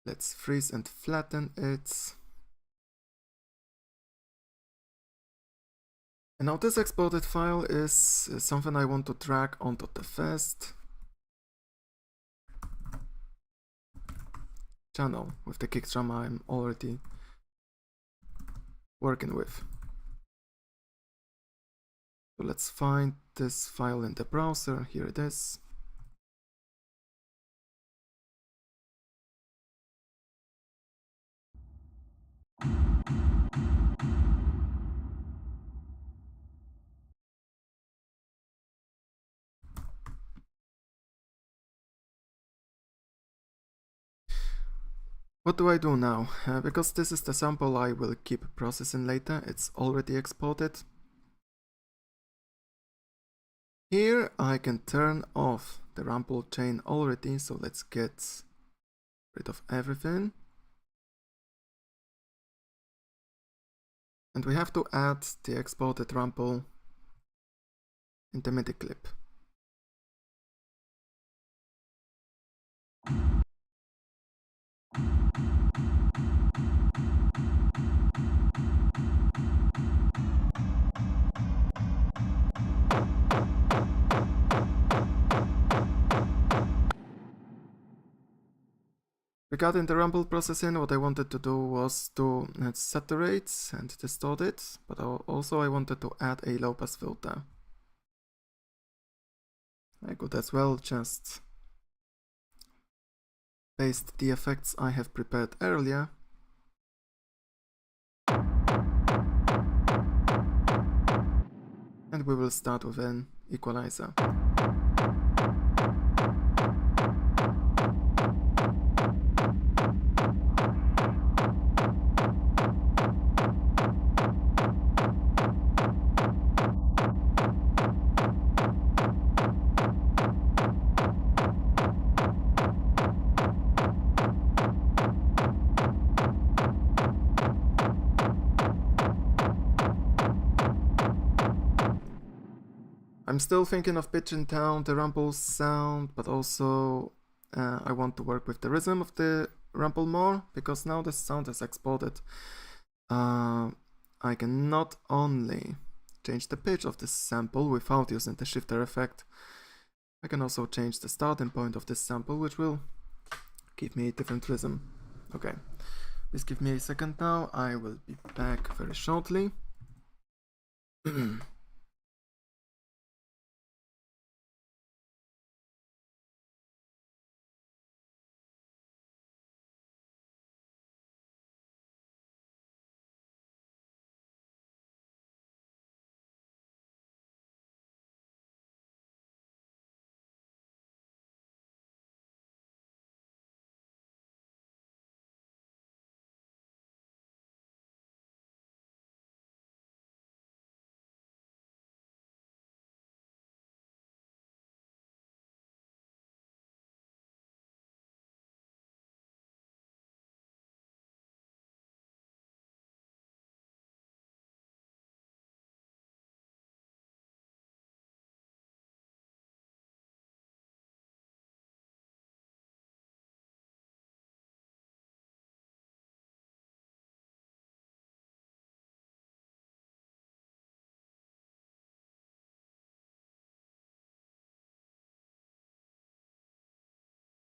Let's freeze and flatten it. And now this exported file is something I want to drag onto the first channel with the kick drum I'm already working with. So let's find this file in the browser. Here it is. What do I do now? Because this is the sample I will keep processing later, it's already exported. Here I can turn off the rumble chain already, so let's get rid of everything. And we have to add the exported rumble in the MIDI clip. Regarding the rumble processing, what I wanted to do was to saturate and distort it, but also I wanted to add a low pass filter. I could as well just paste the effects I have prepared earlier. And we will start with an equalizer. I'm still thinking of pitching down the rumble sound, but also I want to work with the rhythm of the rumble more, because now the sound is exported. I can not only change the pitch of this sample without using the shifter effect, I can also change the starting point of this sample, which will give me a different rhythm. Okay, please give me a second now, I will be back very shortly.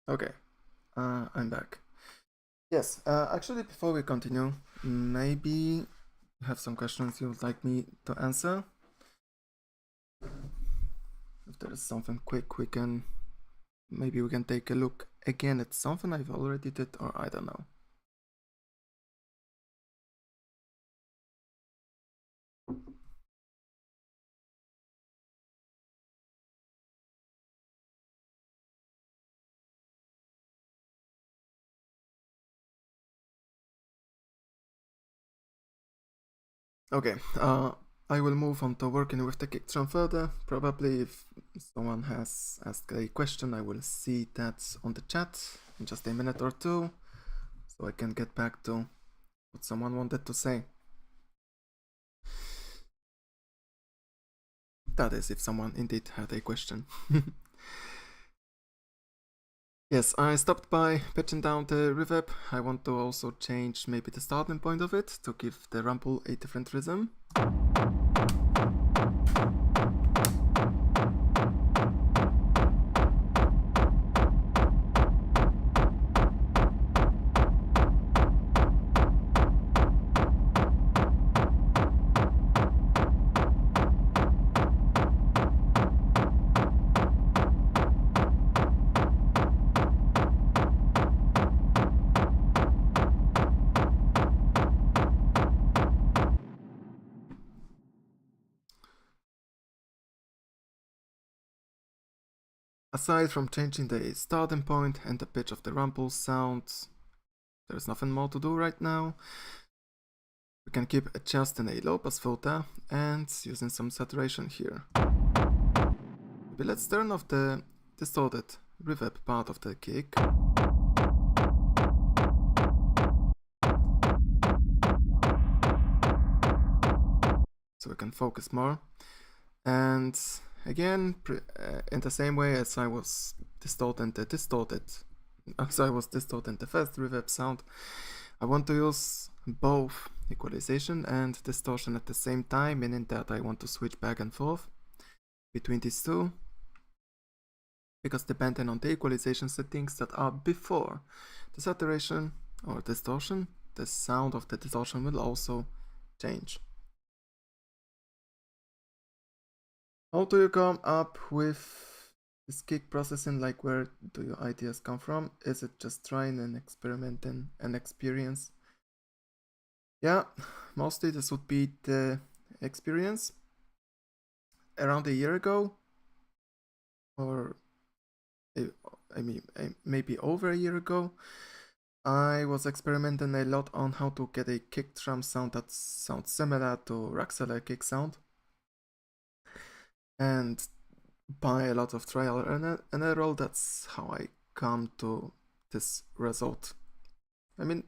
Okay, I'm back. Yes, actually, before we continue, maybe you have some questions you would like me to answer. If there is something quick, maybe we can take a look again at something I've already did, or I don't know. Okay, I will move on to working with the kick drum further. Probably if someone has asked a question, I will see that on the chat in just a minute or two, so I can get back to what someone wanted to say. That is, if someone indeed had a question. Yes, I stopped by pitching down the reverb. I want to also change maybe the starting point of it to give the rumble a different rhythm. Aside from changing the starting point and the pitch of the rumble sound, there's nothing more to do right now. We can keep adjusting a low pass filter and using some saturation here. Maybe let's turn off the distorted reverb part of the kick. So we can focus more. And again, in the same way as I was distorting the first reverb sound, I want to use both equalization and distortion at the same time, meaning that I want to switch back and forth between these two, because depending on the equalization settings that are before the saturation or distortion, the sound of the distortion will also change. How do you come up with this kick processing? Like, where do your ideas come from? Is it just trying and experimenting and experience? Yeah, mostly this would be the experience. Around a year ago, or I mean maybe over a year ago, I was experimenting a lot on how to get a kick drum sound that sounds similar to Raxeler kick sound. And by a lot of trial and error, that's how I come to this result. I mean,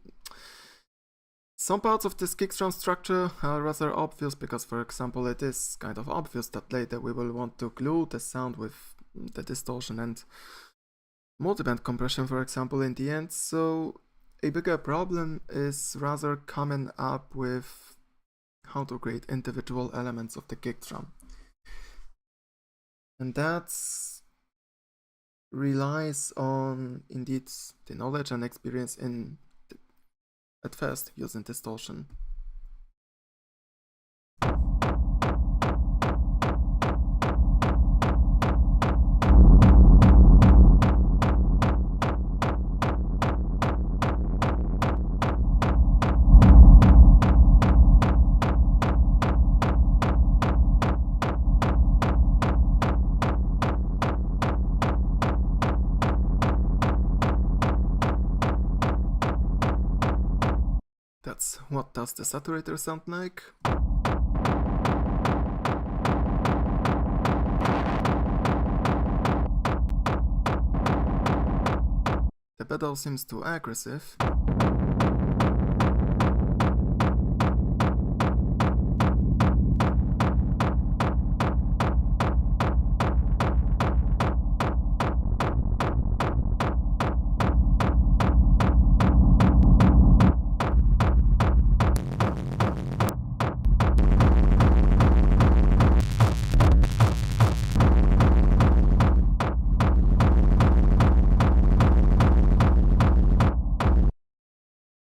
some parts of this kick drum structure are rather obvious, because for example it is kind of obvious that later we will want to glue the sound with the distortion and multiband compression, for example, in the end. So a bigger problem is rather coming up with how to create individual elements of the kick drum. And that relies on, indeed, the knowledge and experience at first using distortion. That's what does the saturator sound like. The pedal seems too aggressive.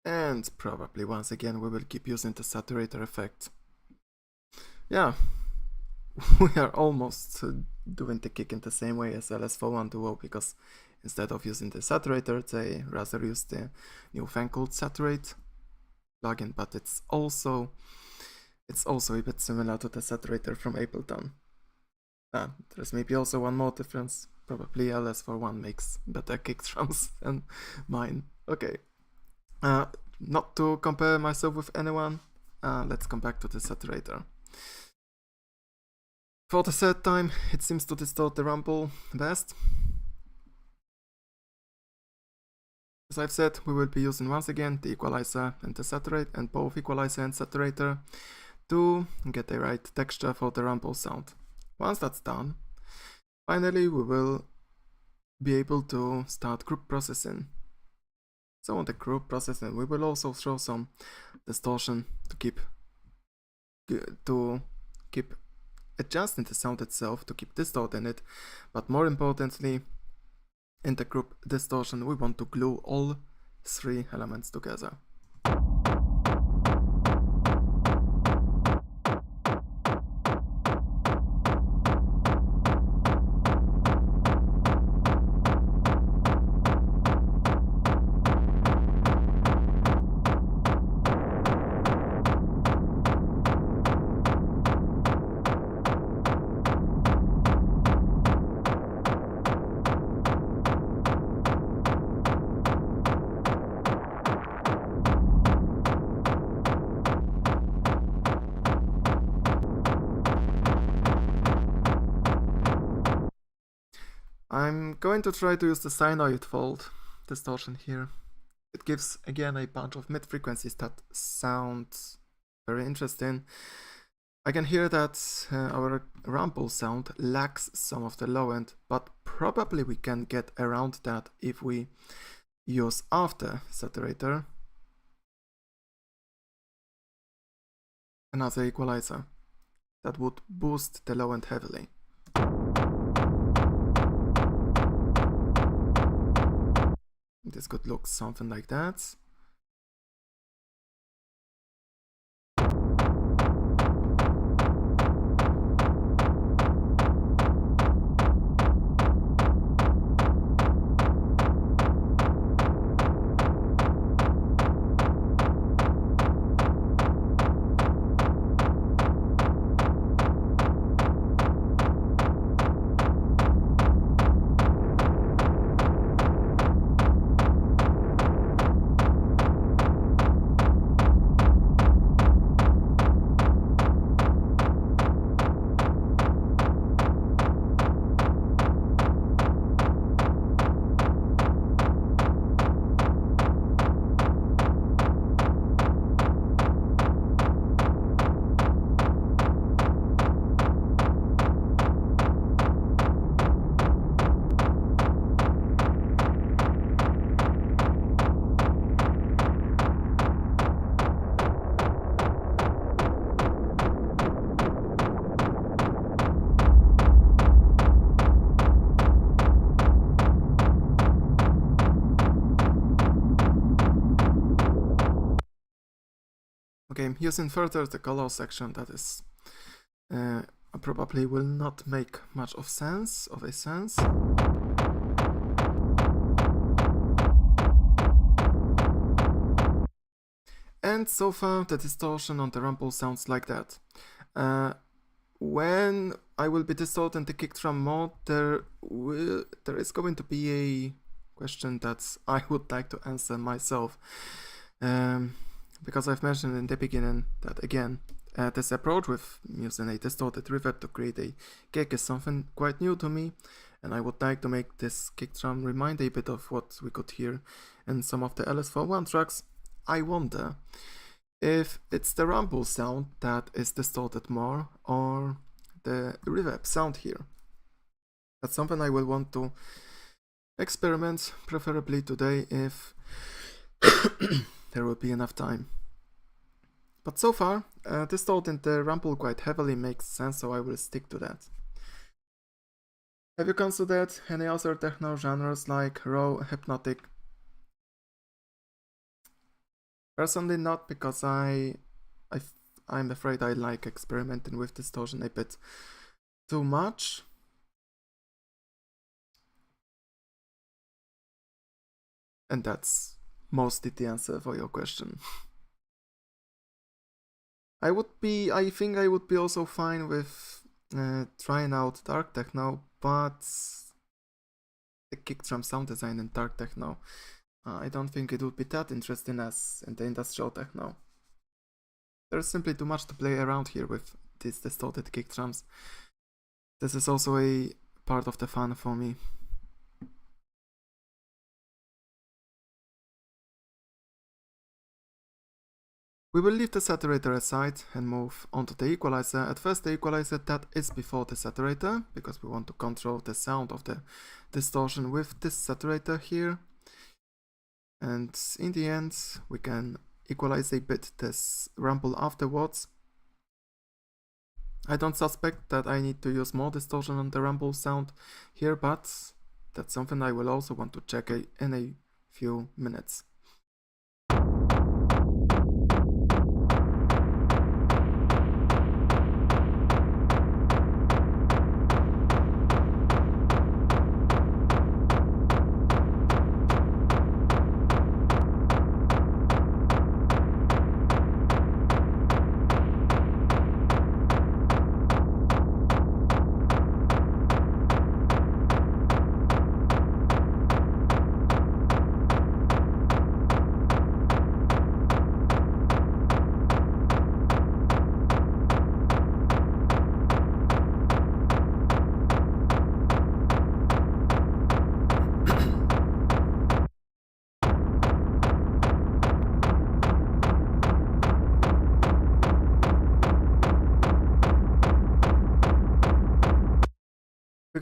And probably once again we will keep using the saturator effect. Yeah, we are almost doing the kick in the same way as LS41 Duo, because instead of using the saturator, they rather use the newfangled saturate plugin, but it's also a bit similar to the saturator from Ableton. There's maybe also one more difference. Probably LS41 makes better kick drums than mine. Okay. Not to compare myself with anyone, let's come back to the saturator. For the third time, it seems to distort the rumble best. As I've said, we will be using once again the equalizer and the saturate, and both equalizer and saturator, to get the right texture for the rumble sound. Once that's done, finally we will be able to start group processing. So on the group processing, we will also throw some distortion to keep adjusting the sound itself, to keep distorting it. But more importantly, in the group distortion, we want to glue all three elements together. I'm going to try to use the sinoid fold distortion here. It gives again a bunch of mid frequencies that sound very interesting. I can hear that our rumble sound lacks some of the low end, but probably we can get around that if we use after saturator another equalizer that would boost the low end heavily. This could look something like that. Okay, using further the color section, that is probably will not make much of sense. And so far the distortion on the rumble sounds like that. When I will be distorting the kick drum more, there is going to be a question that I would like to answer myself. Because I've mentioned in the beginning that again, this approach with using a distorted reverb to create a kick is something quite new to me, and I would like to make this kick drum remind a bit of what we could hear in some of the LS41 tracks. I wonder if it's the rumble sound that is distorted more or the reverb sound here. That's something I will want to experiment, preferably today if there will be enough time. But so far, distorting the rumble quite heavily makes sense, so I will stick to that. Have you considered any other techno genres like raw, hypnotic? Personally not, because I'm afraid I like experimenting with distortion a bit too much. And that's mostly the answer for your question. I think I would be also fine with trying out dark techno, but the kick drum sound design in dark techno, I don't think it would be that interesting as in the industrial techno. There's simply too much to play around here with these distorted kick drums. This is also a part of the fun for me. We will leave the saturator aside and move on to the equalizer. At first the equalizer that is before the saturator, because we want to control the sound of the distortion with this saturator here. And in the end we can equalize a bit this rumble afterwards. I don't suspect that I need to use more distortion on the rumble sound here, but that's something I will also want to check in a few minutes.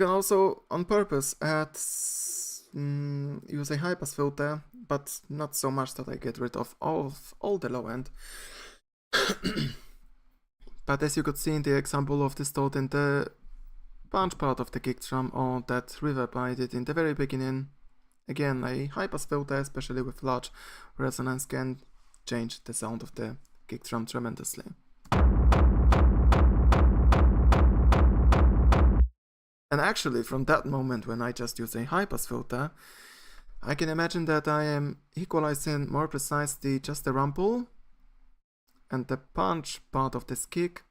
can also, on purpose, use a high-pass filter, but not so much that I get rid of all the low end. But as you could see in the example of Distorting, the punch part of the kick drum or that reverb I did in the very beginning, again, a high-pass filter, especially with large resonance, can change the sound of the kick drum tremendously. And actually, from that moment when I just use a high-pass filter, I can imagine that I am equalizing more precisely just the rumble and the punch part of this kick.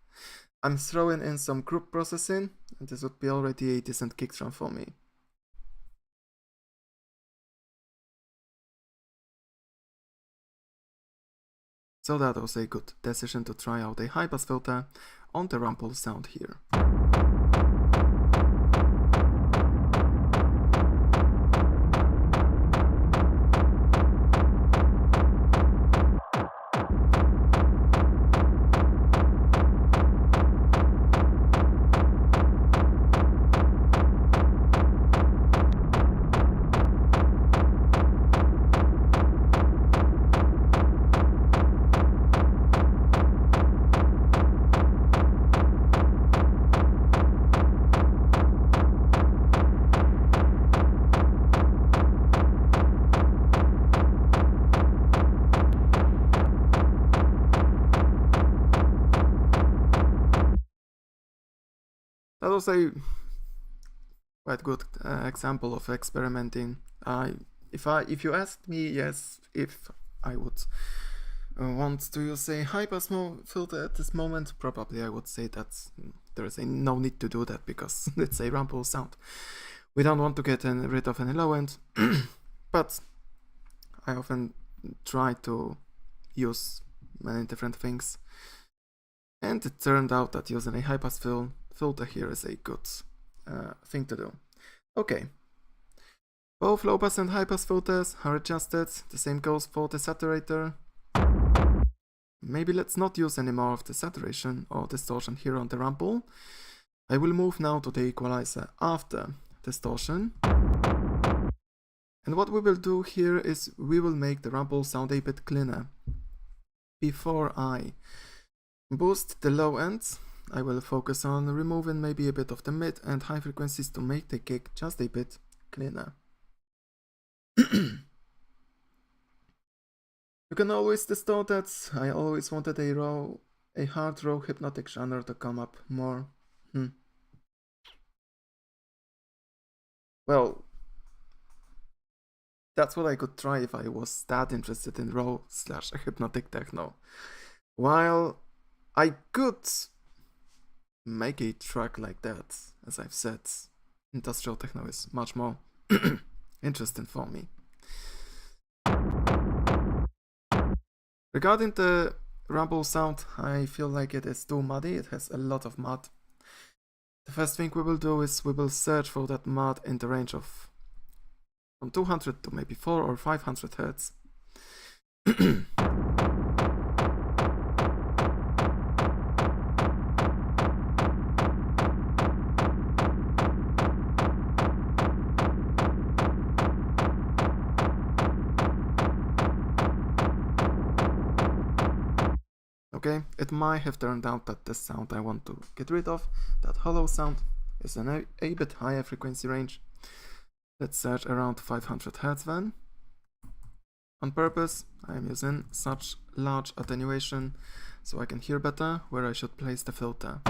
I'm throwing in some group processing, and this would be already a decent kick drum for me. So that was a good decision to try out a high-pass filter on the rumble sound here. That was a quite good example of experimenting. If you asked me, yes, if I would want to use a high-pass filter at this moment, probably I would say that there is no need to do that because it's a rumble sound. We don't want to get rid of any low end, but I often try to use many different things, and it turned out that using a high-pass filter here is a good thing to do. Okay, both low-pass and high-pass filters are adjusted. The same goes for the saturator. Maybe let's not use any more of the saturation or distortion here on the rumble. I will move now to the equalizer after distortion. And what we will do here is we will make the rumble sound a bit cleaner. Before I boost the low ends, I will focus on removing maybe a bit of the mid and high frequencies to make the kick just a bit cleaner. You can always distort that. I always wanted a hard raw hypnotic genre to come up more. Well, that's what I could try if I was that interested in raw / hypnotic techno. While I could make a track like that, as I've said, industrial techno is much more interesting for me. Regarding the rumble sound, I feel like it is too muddy. It has a lot of mud. The first thing we will do is we will search for that mud in the range of from 200 to maybe 400 or 500 Hertz. Okay, it might have turned out that the sound I want to get rid of, that hollow sound, is in a bit higher frequency range. Let's search around 500 Hz then. On purpose, I am using such large attenuation so I can hear better where I should place the filter.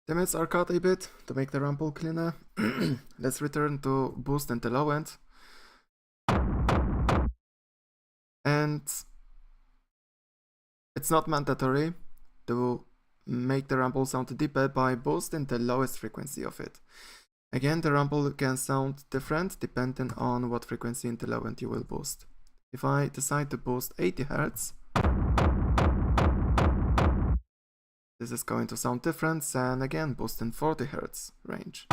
The mids are cut a bit to make the rumble cleaner. Let's return to boost and the low end. And it's not mandatory to make the rumble sound deeper by boosting the lowest frequency of it. Again, the rumble can sound different depending on what frequency in the low end you will boost. If I decide to boost 80 Hz, this is going to sound different than again boosting 40 Hz range.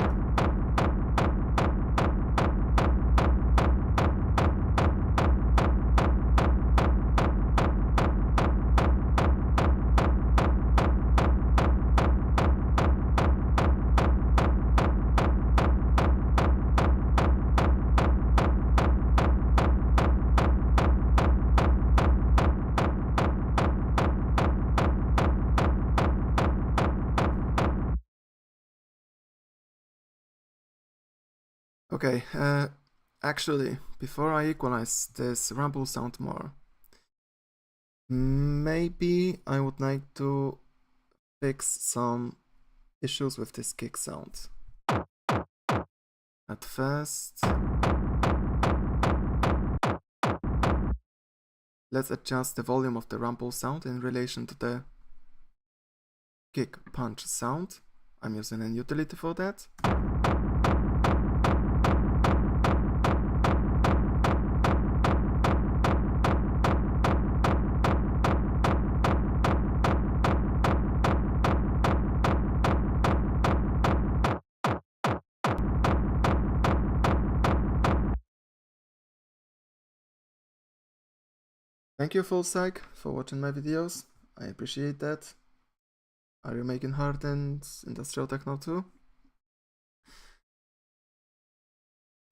Okay, actually, before I equalize this rumble sound more, maybe I would like to fix some issues with this kick sound. At first, let's adjust the volume of the rumble sound in relation to the kick punch sound. I'm using an utility for that. Thank you, Full Psych, for watching my videos. I appreciate that. Are you making hard and industrial techno too?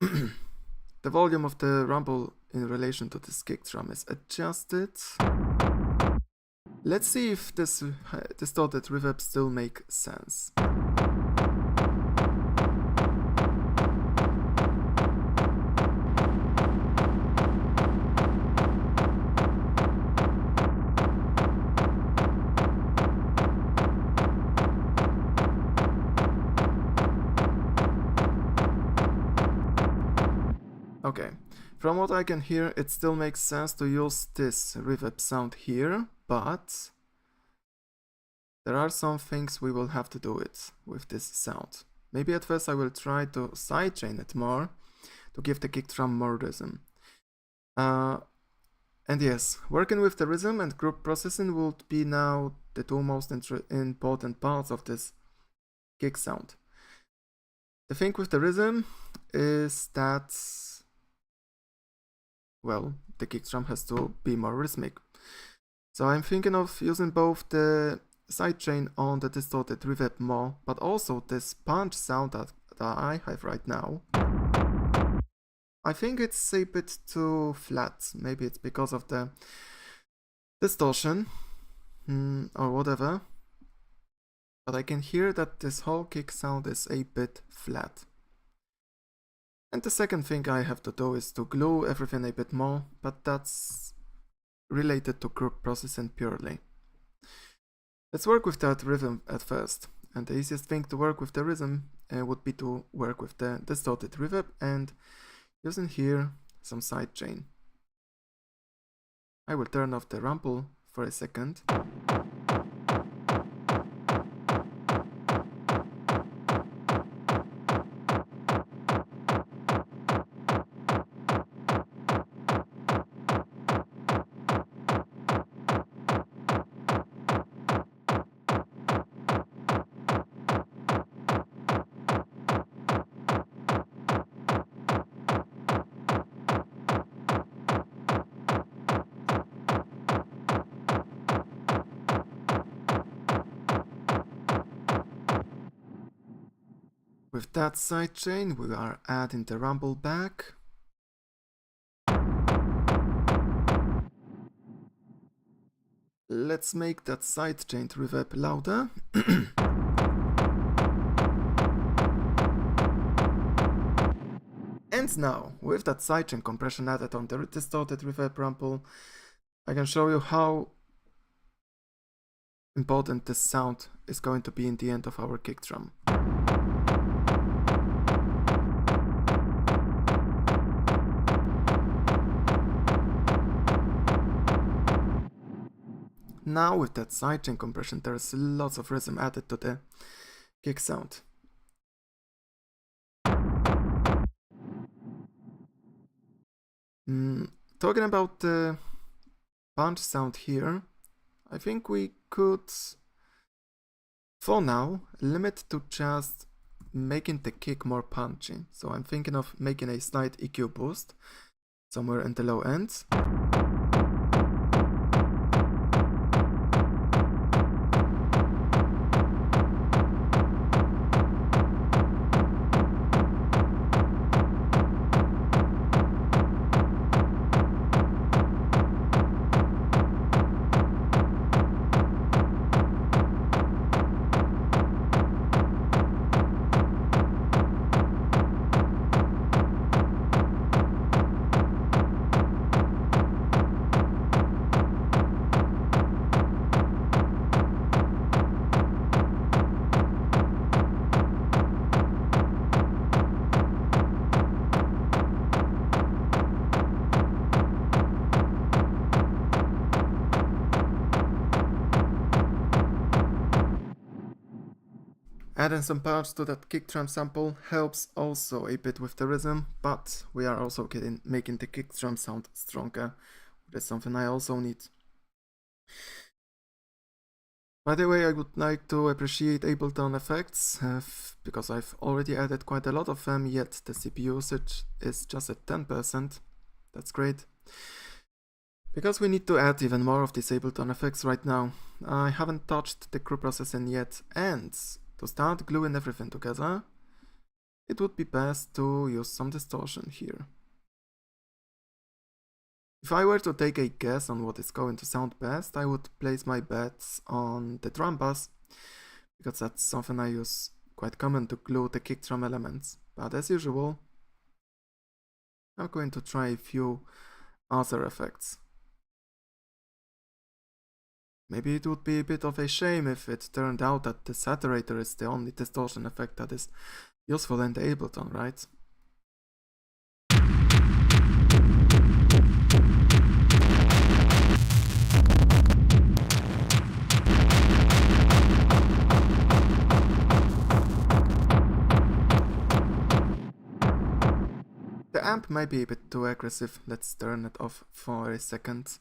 The volume of the rumble in relation to this kick drum is adjusted. Let's see if this distorted reverb still makes sense. Okay, from what I can hear, it still makes sense to use this reverb sound here, but there are some things we will have to do it with this sound. Maybe at first I will try to sidechain it more to give the kick drum more rhythm. And yes, working with the rhythm and group processing would be now the two most important parts of this kick sound. The thing with the rhythm is that, well, the kick drum has to be more rhythmic. So I'm thinking of using both the sidechain on the distorted reverb more, but also this punch sound that I have right now. I think it's a bit too flat. Maybe it's because of the distortion or whatever. But I can hear that this whole kick sound is a bit flat. And the second thing I have to do is to glue everything a bit more, but that's related to group processing purely. Let's work with that rhythm at first. And the easiest thing to work with the rhythm would be to work with the distorted reverb and using here some sidechain. I will turn off the rumble for a second. With that sidechain, we are adding the rumble back. Let's make that sidechain reverb louder. And now, with that sidechain compression added on the distorted reverb rumble, I can show you how important this sound is going to be in the end of our kick drum. Now with that sidechain compression, there's lots of rhythm added to the kick sound. Talking about the punch sound here, I think we could, for now, limit to just making the kick more punchy. So I'm thinking of making a slight EQ boost somewhere in the low end. Adding some parts to that kick drum sample helps also a bit with the rhythm, but we are also making the kick drum sound stronger. That's something I also need. By the way, I would like to appreciate Ableton effects, because I've already added quite a lot of them, yet the CPU usage is just at 10%. That's great. Because we need to add even more of these Ableton effects right now. I haven't touched the crew processing yet, and to start gluing everything together, it would be best to use some distortion here. If I were to take a guess on what is going to sound best, I would place my bets on the drum bass, because that's something I use quite common to glue the kick drum elements. But as usual, I'm going to try a few other effects. Maybe it would be a bit of a shame if it turned out that the saturator is the only distortion effect that is useful in the Ableton, right? The amp might be a bit too aggressive. Let's turn it off for a second.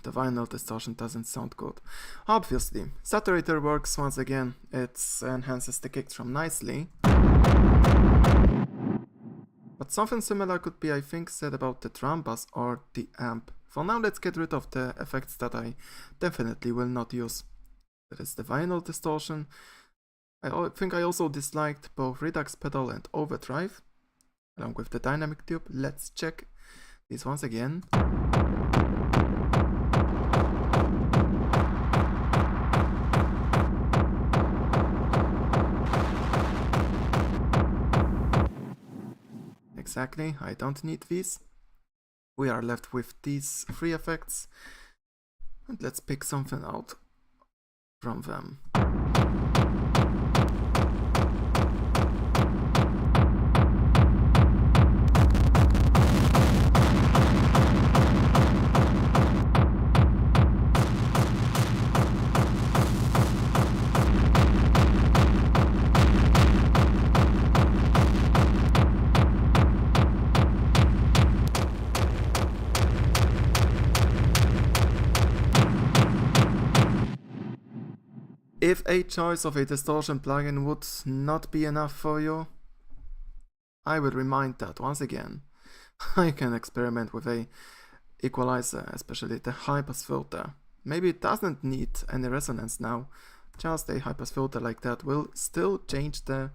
The vinyl distortion doesn't sound good. Obviously, saturator works once again, it enhances the kick drum nicely. But something similar could be, I think, said about the drum bass or the amp. For now, let's get rid of the effects that I definitely will not use. That is the vinyl distortion. I think I also disliked both Redux pedal and overdrive, along with the dynamic tube. Let's check these once again. Exactly, I don't need these. We are left with these three effects, and let's pick something out from them. If a choice of a distortion plugin would not be enough for you, I will remind that once again, I can experiment with a equalizer, especially the high pass filter. Maybe it doesn't need any resonance now, just a high pass filter like that will still change the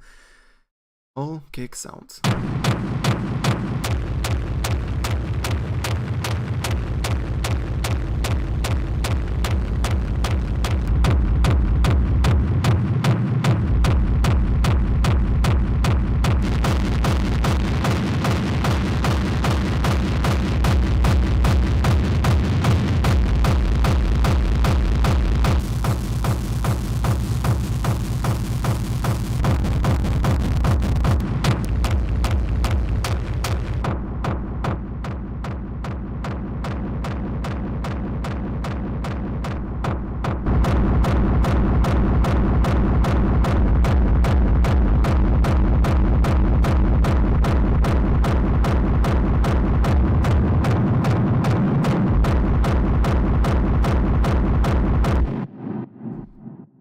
whole kick sound.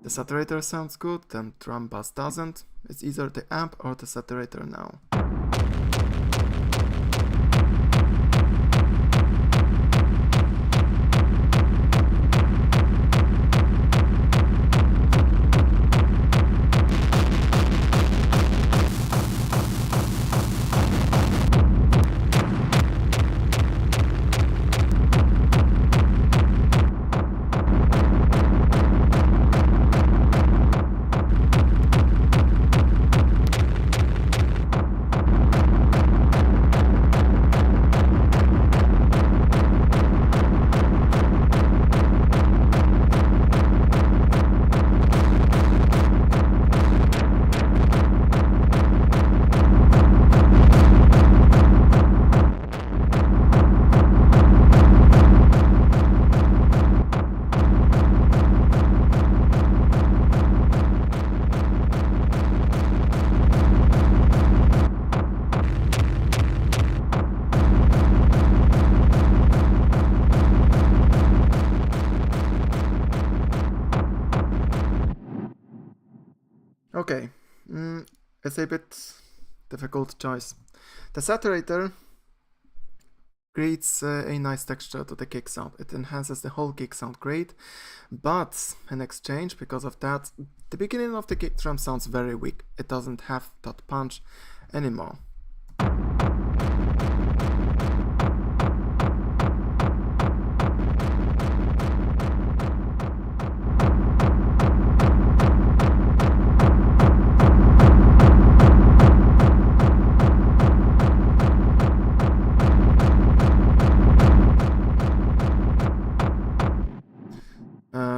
The saturator sounds good, then drum bass doesn't. It's either the amp or the saturator now. Okay, it's a bit difficult choice. The saturator creates a nice texture to the kick sound. It enhances the whole kick sound great, but in exchange, because of that, the beginning of the kick drum sounds very weak. It doesn't have that punch anymore.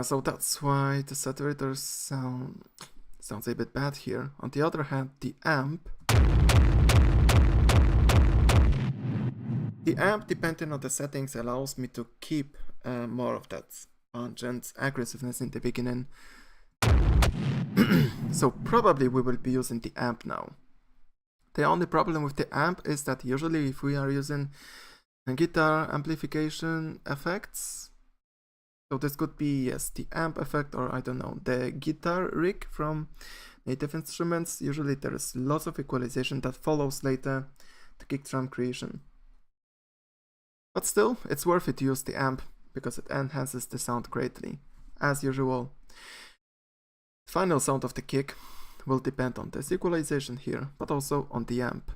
So that's why the saturator sounds a bit bad here. On the other hand, the amp, depending on the settings, allows me to keep more of that punch and aggressiveness in the beginning. So probably we will be using the amp now. The only problem with the amp is that usually if we are using guitar amplification effects, so this could be, yes, the amp effect, or I don't know, the guitar rig from Native Instruments. Usually there is lots of equalization that follows later the kick drum creation. But still, it's worth it to use the amp because it enhances the sound greatly. As usual, the final sound of the kick will depend on this equalization here, but also on the amp.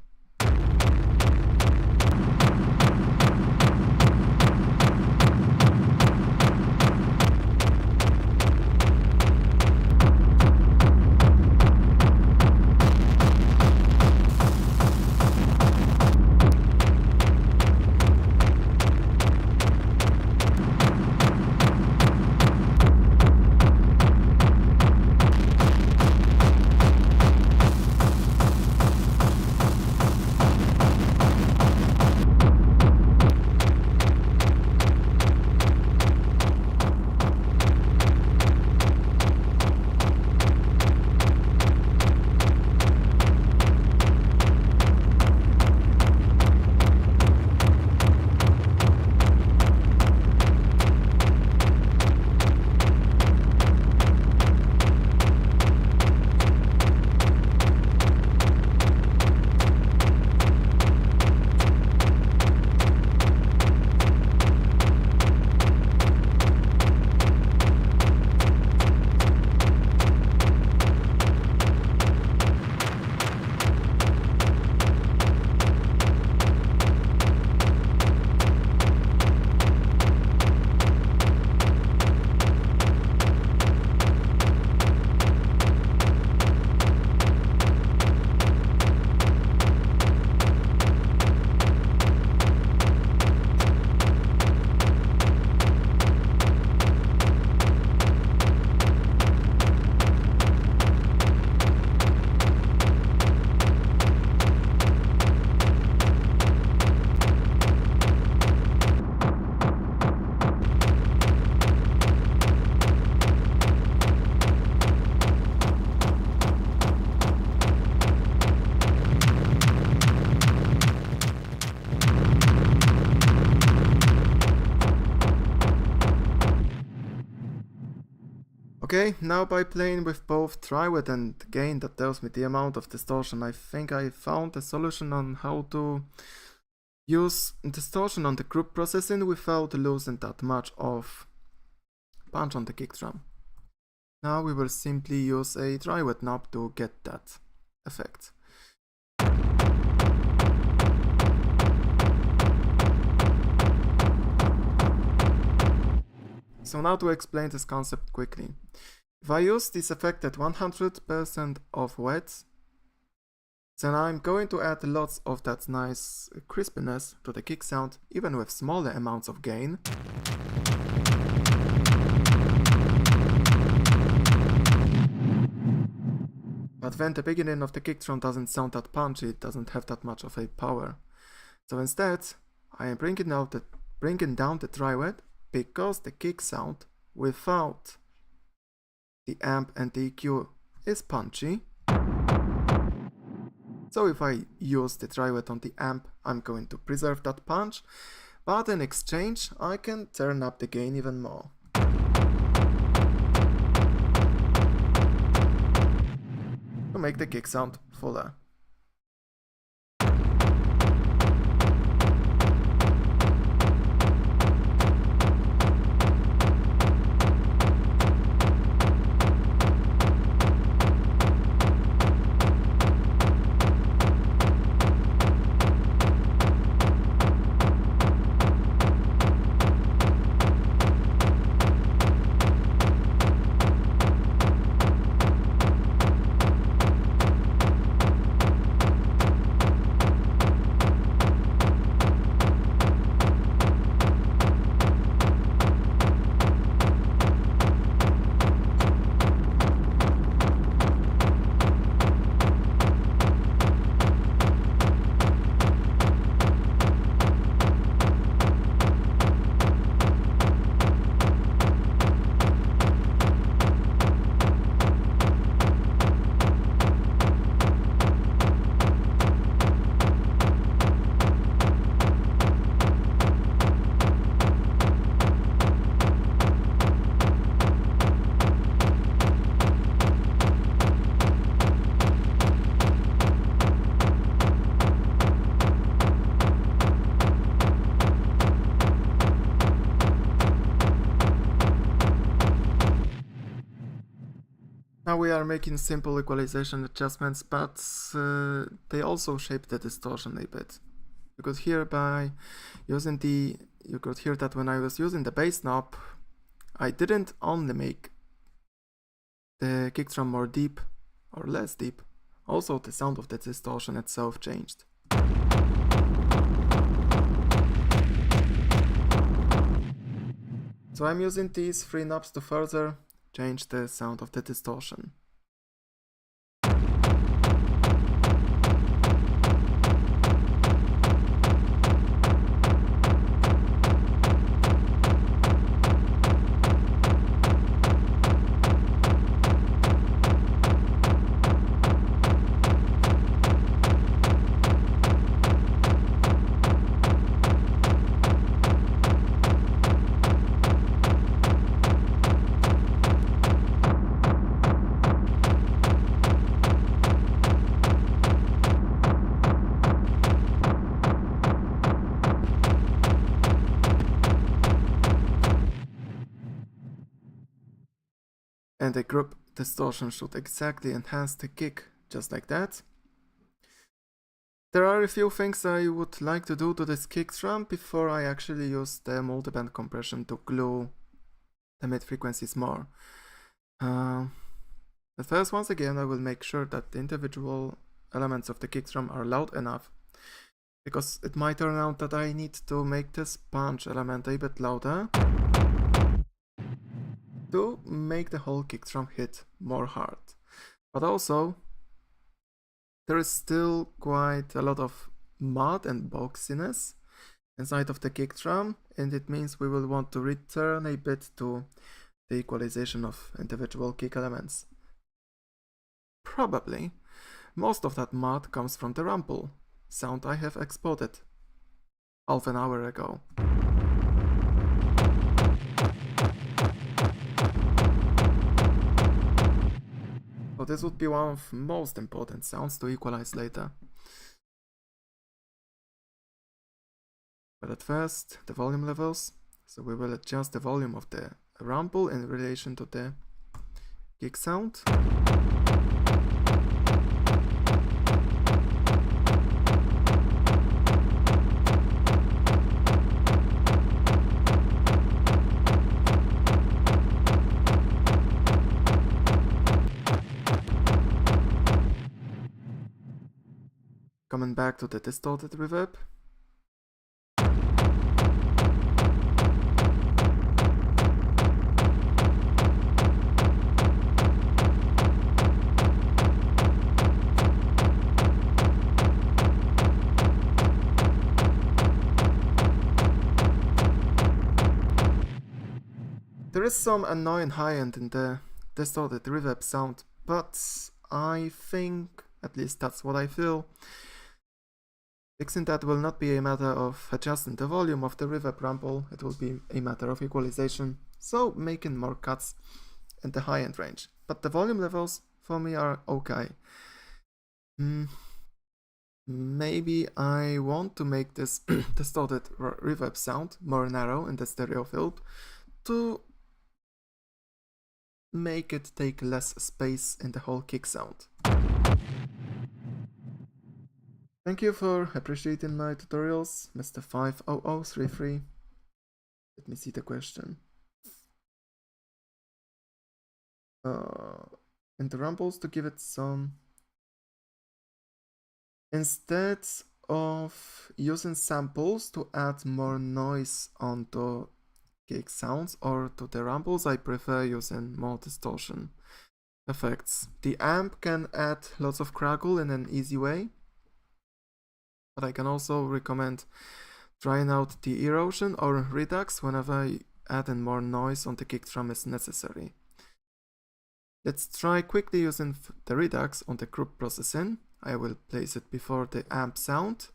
Okay, now by playing with both triwet and gain that tells me the amount of distortion, I think I found a solution on how to use distortion on the group processing without losing that much of punch on the kick drum. Now we will simply use a triwet knob to get that effect. So now to explain this concept quickly. If I use this effect at 100% of wet, then I'm going to add lots of that nice crispiness to the kick sound, even with smaller amounts of gain. But when the beginning of the kick drum doesn't sound that punchy, it doesn't have that much of a power. So instead, I am bringing down the triwet, because the kick sound without the amp and the EQ is punchy. So if I use the triwet on the amp, I'm going to preserve that punch, but in exchange I can turn up the gain even more. To make the kick sound fuller. Now we are making simple equalization adjustments, but they also shape the distortion a bit. You could hear that when I was using the bass knob, I didn't only make the kick drum more deep or less deep, also the sound of the distortion itself changed. So I'm using these three knobs to further change the sound of the distortion. And the group distortion should exactly enhance the kick, just like that. There are a few things I would like to do to this kick drum before I actually use the multiband compression to glue the mid frequencies more. But first, once again, I will make sure that the individual elements of the kick drum are loud enough, because it might turn out that I need to make this punch element a bit louder to make the whole kick drum hit more hard. But also, there is still quite a lot of mud and boxiness inside of the kick drum, and it means we will want to return a bit to the equalization of individual kick elements. Probably most of that mud comes from the rumble sound I have exported half an hour ago. this would be one of most important sounds to equalize later. But at first, the volume levels. So we will adjust the volume of the rumble in relation to the kick sound. Coming back to the distorted reverb. There is some annoying high end in the distorted reverb sound, but I think, at least that's what I feel, fixing that will not be a matter of adjusting the volume of the reverb rumble, it will be a matter of equalization, so making more cuts in the high end range. But the volume levels for me are okay. Maybe I want to make this distorted reverb sound more narrow in the stereo field to make it take less space in the whole kick sound. Thank you for appreciating my tutorials, Mr. 50033. Let me see the question. In the rumbles, to give it some... Instead of using samples to add more noise onto kick sounds or to the rumbles, I prefer using more distortion effects. The amp can add lots of crackle in an easy way, but I can also recommend trying out the erosion or redux whenever adding more noise on the kick drum is necessary. Let's try quickly using the redux on the group processing. I will place it before the amp sound.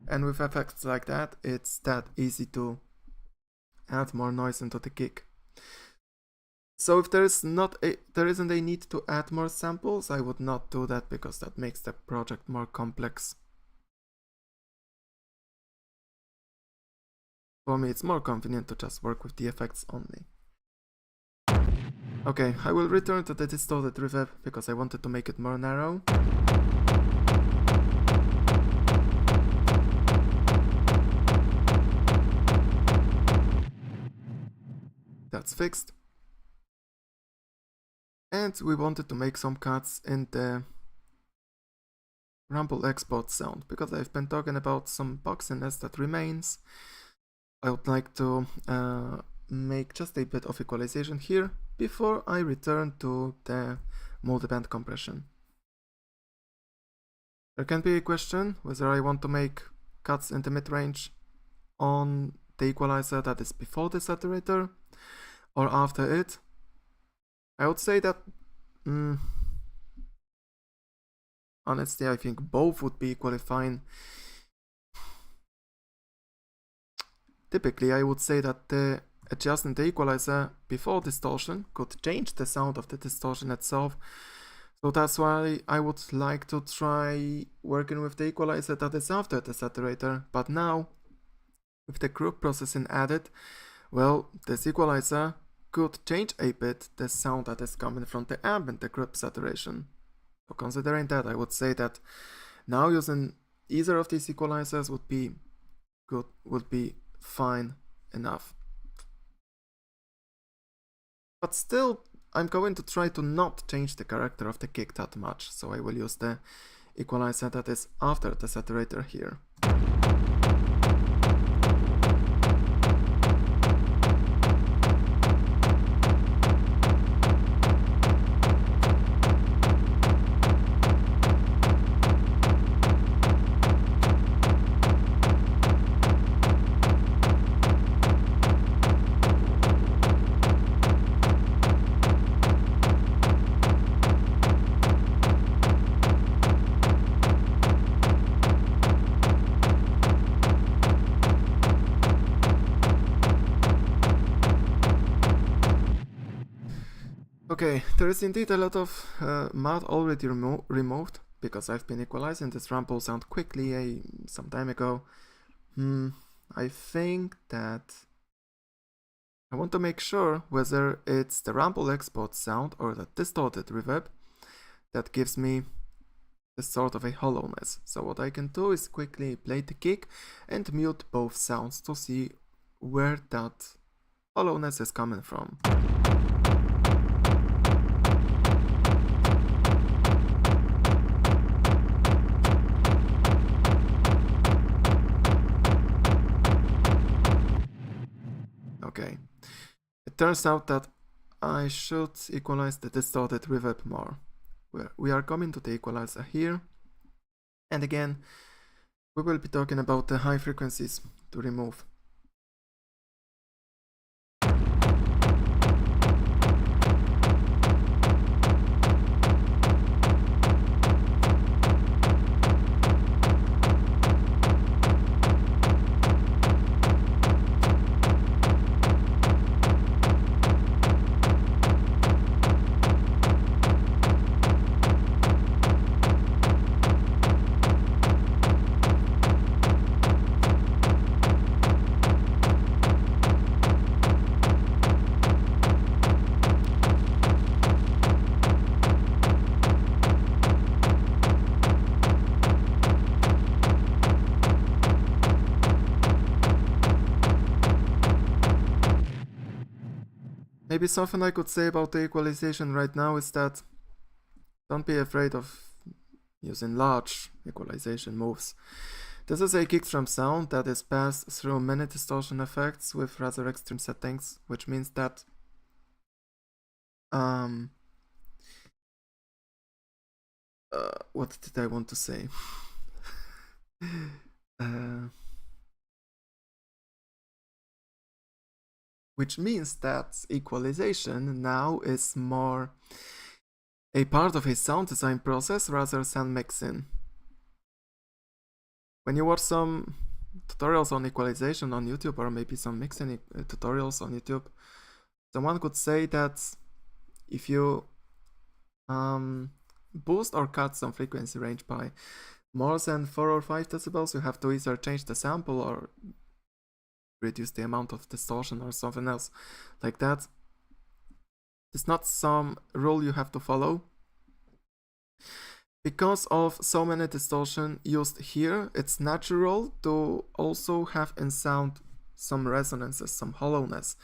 And with effects like that, it's that easy to add more noise into the kick. So if there isn't a need to add more samples, I would not do that because that makes the project more complex. For me, it's more convenient to just work with the effects only. Okay, I will return to the distorted reverb because I wanted to make it more narrow. That's fixed. And we wanted to make some cuts in the rumble export sound because I've been talking about some boxiness that remains. I would like to make just a bit of equalization here before I return to the multiband compression. There can be a question whether I want to make cuts in the mid-range on the equalizer that is before the saturator or after it. I would say that honestly, I think both would be equally fine. Typically, I would say that adjusting the equalizer before distortion could change the sound of the distortion itself. So that's why I would like to try working with the equalizer that is after the saturator. But now, with the group processing added, well, this equalizer could change a bit the sound that is coming from the amp and the group saturation. So considering that, I would say that now using either of these equalizers would be good, would be fine enough. But still, I'm going to try to not change the character of the kick that much, so I will use the equalizer that is after the saturator here. Okay, there is indeed a lot of mud already removed, because I've been equalizing this rumble sound quickly some time ago. I think that I want to make sure whether it's the rumble export sound or the distorted reverb that gives me this sort of a hollowness. So what I can do is quickly play the kick and mute both sounds to see where that hollowness is coming from. Okay, it turns out that I should equalize the distorted reverb more. We are coming to the equalizer here, and again we will be talking about the high frequencies to remove. Maybe something I could say about the equalization right now is that don't be afraid of using large equalization moves. This is a kick drum sound that is passed through many distortion effects with rather extreme settings, which means that what did I want to say? Which means that equalization now is more a part of a sound design process rather than mixing. When you watch some tutorials on equalization on YouTube, or maybe some mixing tutorials on YouTube, someone could say that if you boost or cut some frequency range by more than 4 or 5 decibels, you have to either change the sample or reduce the amount of distortion or something else like that. It's not some rule you have to follow. Because of so many distortion used here, it's natural to also have in sound some resonances, some hollowness.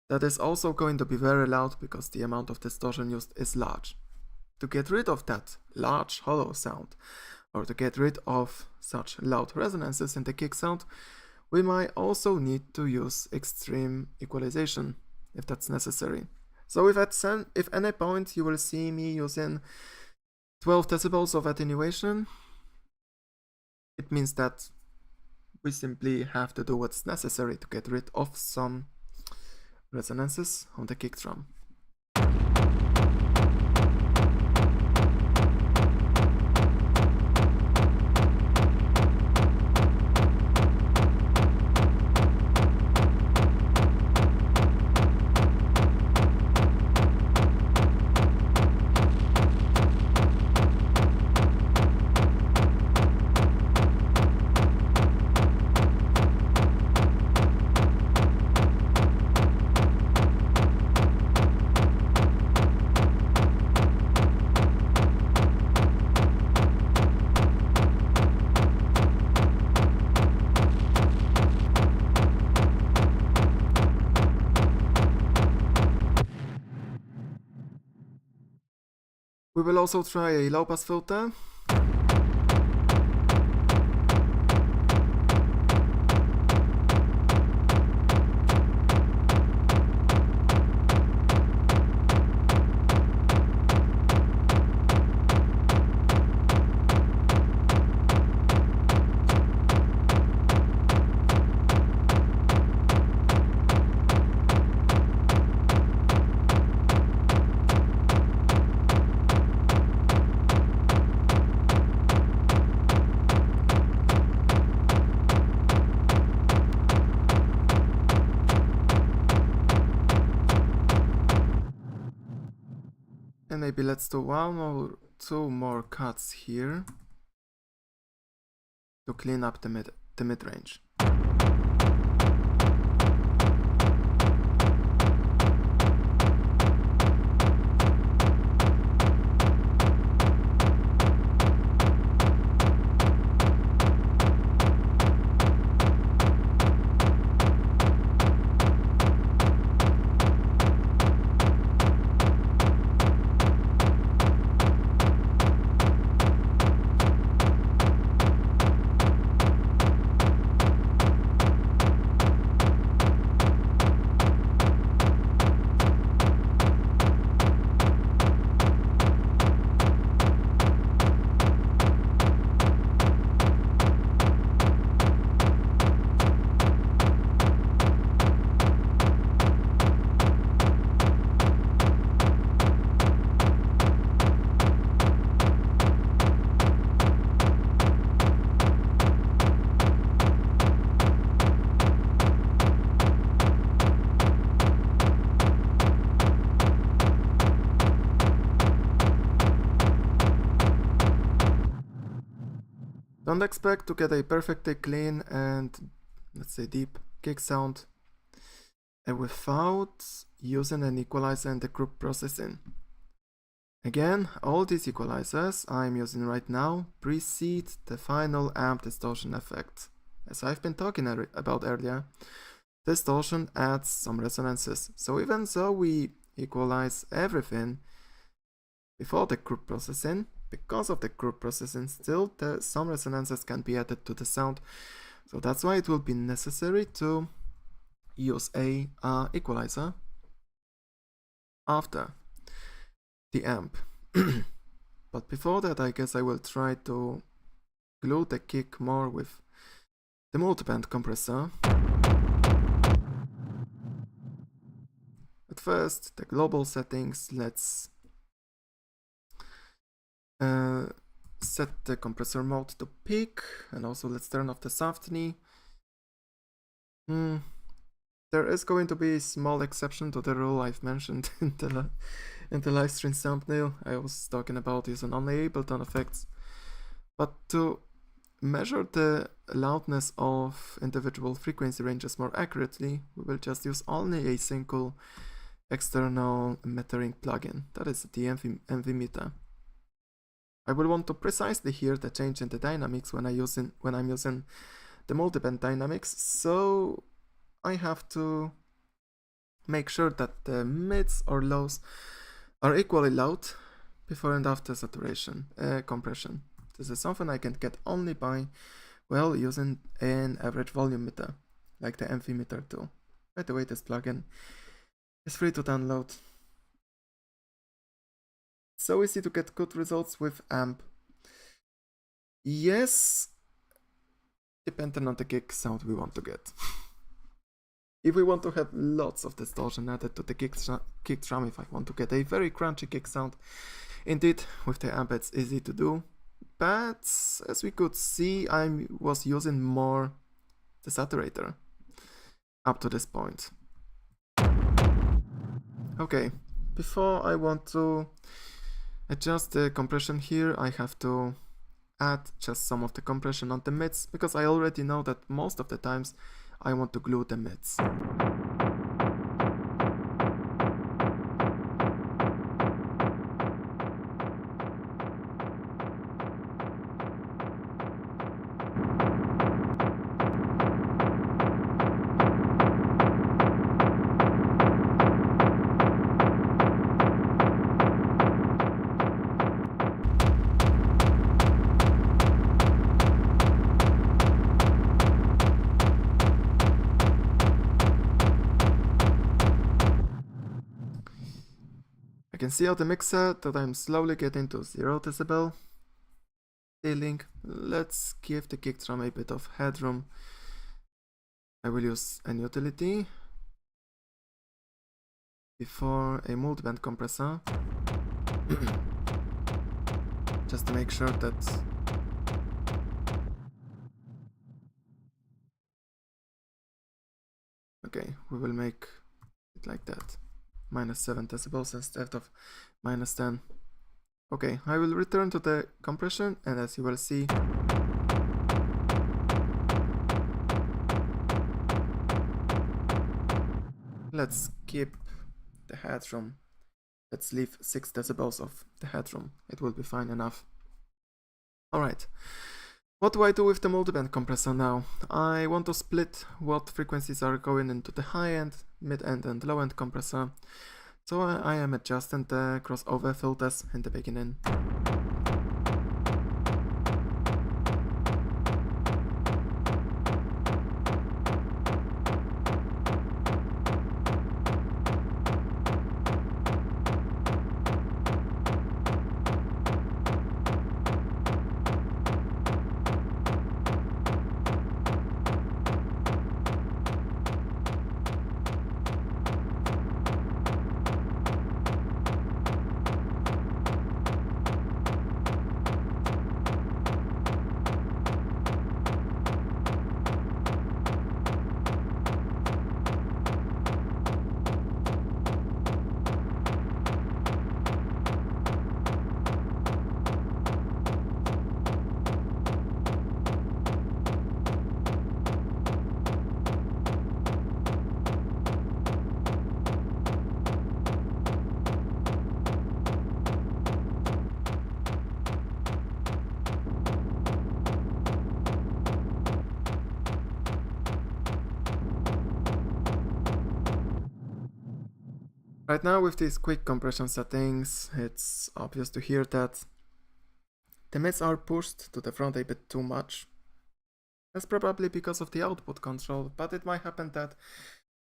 That is also going to be very loud because the amount of distortion used is large. To get rid of that large hollow sound, or to get rid of such loud resonances in the kick sound, we might also need to use extreme equalization if that's necessary. So if at any point you will see me using 12 decibels of attenuation, it means that we simply have to do what's necessary to get rid of some resonances on the kick drum. We will also try a low pass filter. maybe let's do 1 or 2 more cuts here to clean up the mid-range. Don't expect to get a perfectly clean and, let's say, deep kick sound without using an equalizer in the group processing. Again, all these equalizers I'm using right now precede the final amp distortion effect. As I've been talking about earlier, distortion adds some resonances. So even though we equalize everything before the group processing, because of the group processing, still some resonances can be added to the sound. So that's why it will be necessary to use a equalizer after the amp. But before that, I guess I will try to glue the kick more with the multiband compressor. At first, the global settings, let's set the compressor mode to peak, and also let's turn off the softney. There is going to be a small exception to the rule I've mentioned in the live stream thumbnail. I was talking about using only Ableton effects, but to measure the loudness of individual frequency ranges more accurately, we will just use only a single external metering plugin, that is the MV meter. I will want to precisely hear the change in the dynamics when I'm using the multiband dynamics, so I have to make sure that the mids or lows are equally loud before and after saturation compression. This is something I can get only by, well, using an average volume meter, like the MV meter tool. By the way, this plugin is free to download. So easy to get good results with amp. Yes, depending on the kick sound we want to get. If we want to have lots of distortion added to the kick drum, if I want to get a very crunchy kick sound, indeed, with the amp it's easy to do. But as we could see, I was using more the saturator up to this point. Okay, before I want to adjust the compression here, I have to add just some of the compression on the mids, because I already know that most of the times I want to glue the mids. I can see on the mixer that I'm slowly getting to 0 decibel ceiling. Let's give the kick drum a bit of headroom. I will use an utility before a multiband compressor just to make sure that okay, we will make it like that. -7 decibels instead of -10. Okay, I will return to the compression, and as you will see, let's keep the headroom. Let's leave 6 decibels of the headroom. It will be fine enough. Alright, what do I do with the multiband compressor now? I want to split what frequencies are going into the high end, mid end and low end compressor. So I am adjusting the crossover filters in the beginning. Right now with these quick compression settings, it's obvious to hear that the mids are pushed to the front a bit too much. That's probably because of the output control, but it might happen that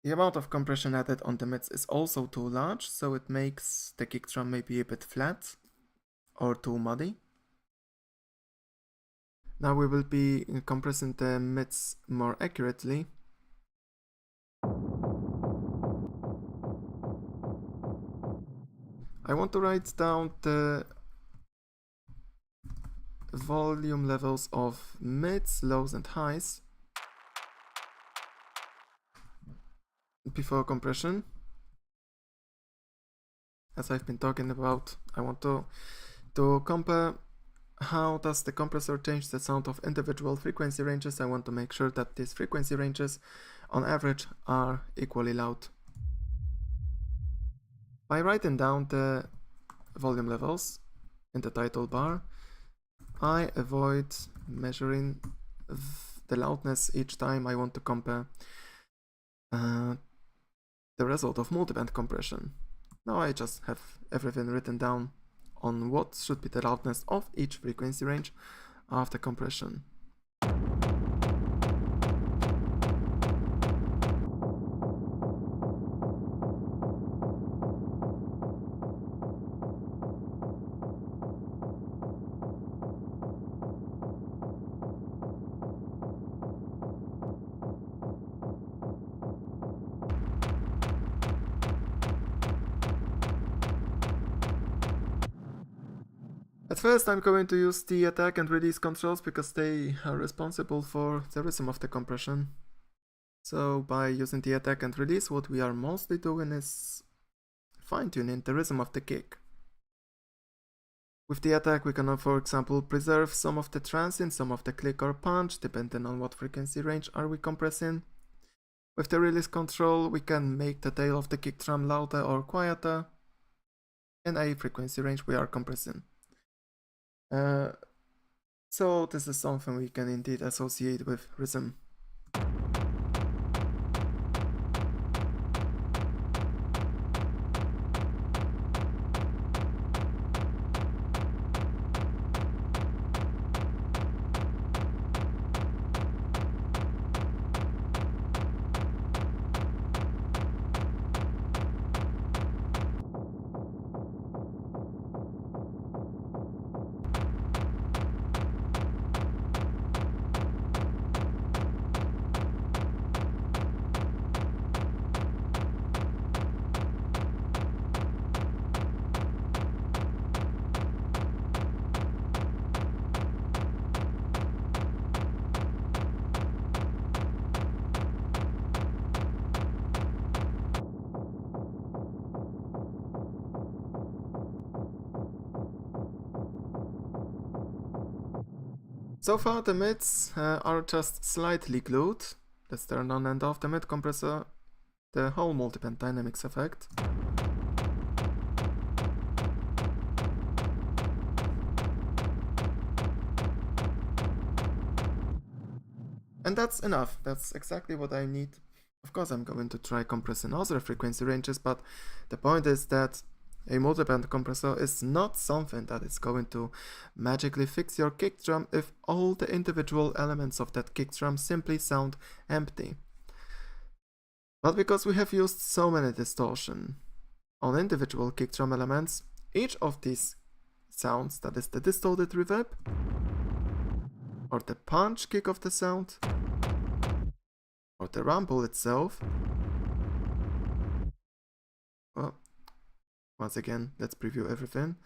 the amount of compression added on the mids is also too large, so it makes the kick drum maybe a bit flat or too muddy. Now we will be compressing the mids more accurately. I want to write down the volume levels of mids, lows and highs before compression. As I've been talking about, I want to compare how does the compressor change the sound of individual frequency ranges. I want to make sure that these frequency ranges on average are equally loud. By writing down the volume levels in the title bar, I avoid measuring the loudness each time I want to compare the result of multiband compression. Now I just have everything written down on what should be the loudness of each frequency range after compression. At first I'm going to use the attack and release controls because they are responsible for the rhythm of the compression. So by using the attack and release, what we are mostly doing is fine-tuning the rhythm of the kick. With the attack we can, for example, preserve some of the transient, some of the click or punch, depending on what frequency range are we compressing. With the release control we can make the tail of the kick drum louder or quieter in a frequency range we are compressing. So this is something we can indeed associate with rhythm. So far the mids are just slightly glued. Let's turn on and off the mid compressor, the whole multiband dynamics effect. And that's enough, that's exactly what I need. Of course I'm going to try compressing other frequency ranges, but the point is that a multiband compressor is not something that is going to magically fix your kick drum if all the individual elements of that kick drum simply sound empty. But because we have used so many distortion on individual kick drum elements, each of these sounds, that is the distorted reverb, or the punch kick of the sound, or the rumble itself. Well, once again, let's preview everything.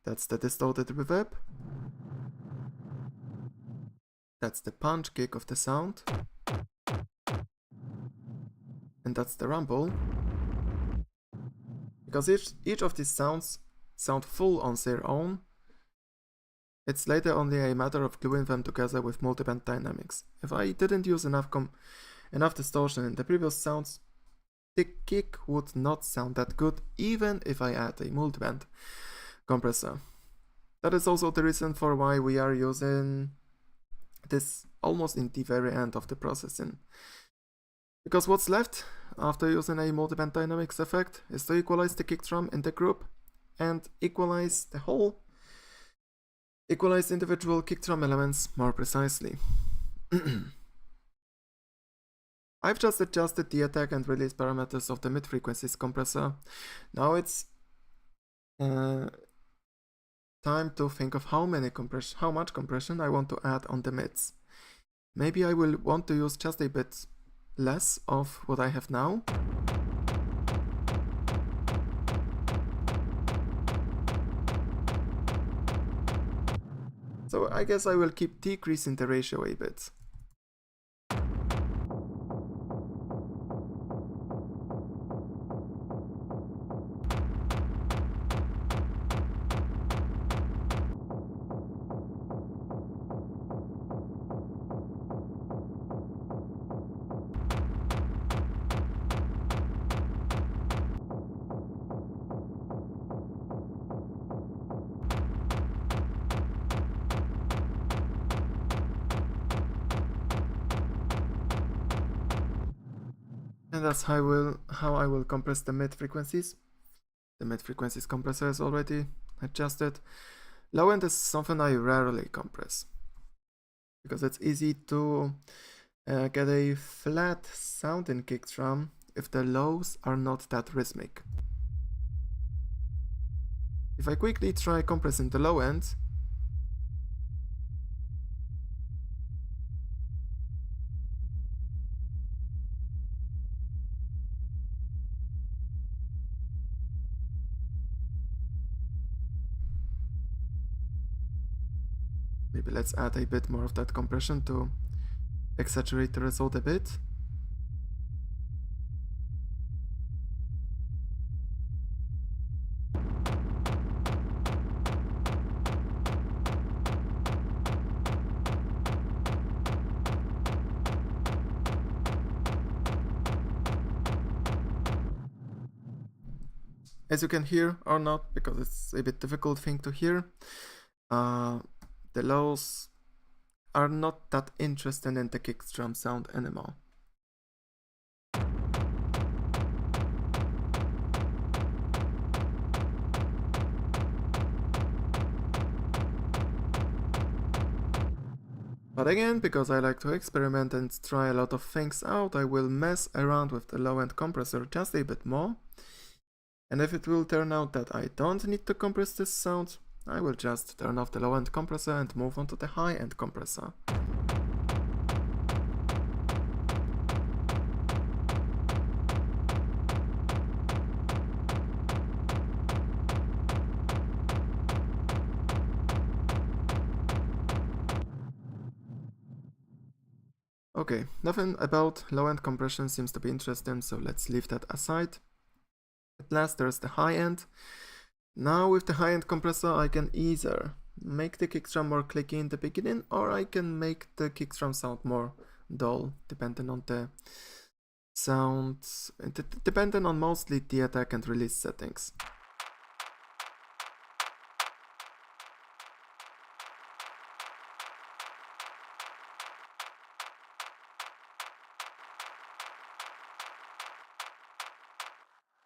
That's the distorted reverb. That's the punch kick of the sound. And that's the rumble. Because each of these sounds sound full on their own, it's later only a matter of gluing them together with multiband dynamics. If I didn't use enough distortion in the previous sounds, the kick would not sound that good even if I add a multiband compressor. That is also the reason for why we are using this almost in the very end of the processing. Because what's left after using a multiband dynamics effect is to equalize the kick drum in the group and equalize individual kick drum elements more precisely. I've just adjusted the attack and release parameters of the mid-frequencies compressor. Now it's time to think of how much compression I want to add on the mids. Maybe I will want to use just a bit less of what I have now. So I guess I will keep decreasing the ratio a bit. And that's how I will compress the mid frequencies. The mid frequencies compressor is already adjusted. Low end is something I rarely compress, because it's easy to get a flat sound in kick drum if the lows are not that rhythmic. If I quickly try compressing the low end, maybe let's add a bit more of that compression to exaggerate the result a bit. As you can hear or not, because it's a bit difficult thing to hear, the lows are not that interested in the kick drum sound anymore. But again, because I like to experiment and try a lot of things out, I will mess around with the low-end compressor just a bit more. And if it will turn out that I don't need to compress this sound, I will just turn off the low-end compressor and move on to the high-end compressor. Okay, nothing about low-end compression seems to be interesting, so let's leave that aside. At last there's the high-end. Now with the high-end compressor I can either make the kick drum more clicky in the beginning, or I can make the kick drum sound more dull, depending on the sound, depending on mostly the attack and release settings.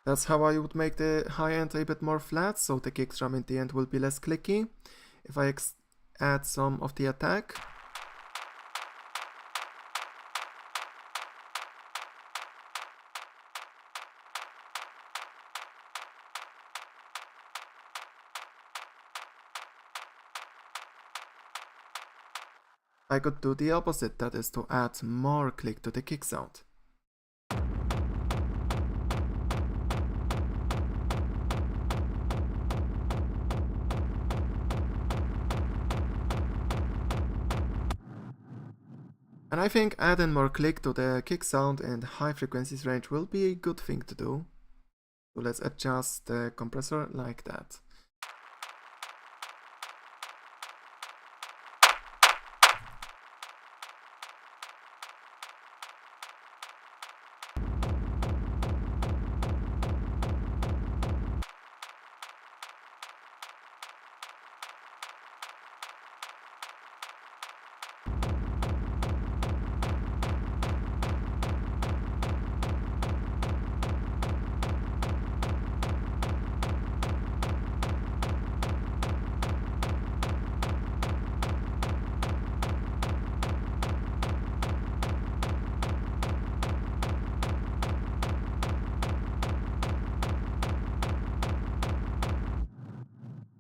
That's how I would make the high end a bit more flat, so the kick drum in the end will be less clicky. If I add some of the attack, I could do the opposite, that is to add more click to the kick sound. And I think adding more click to the kick sound in high frequencies range will be a good thing to do. So let's adjust the compressor like that.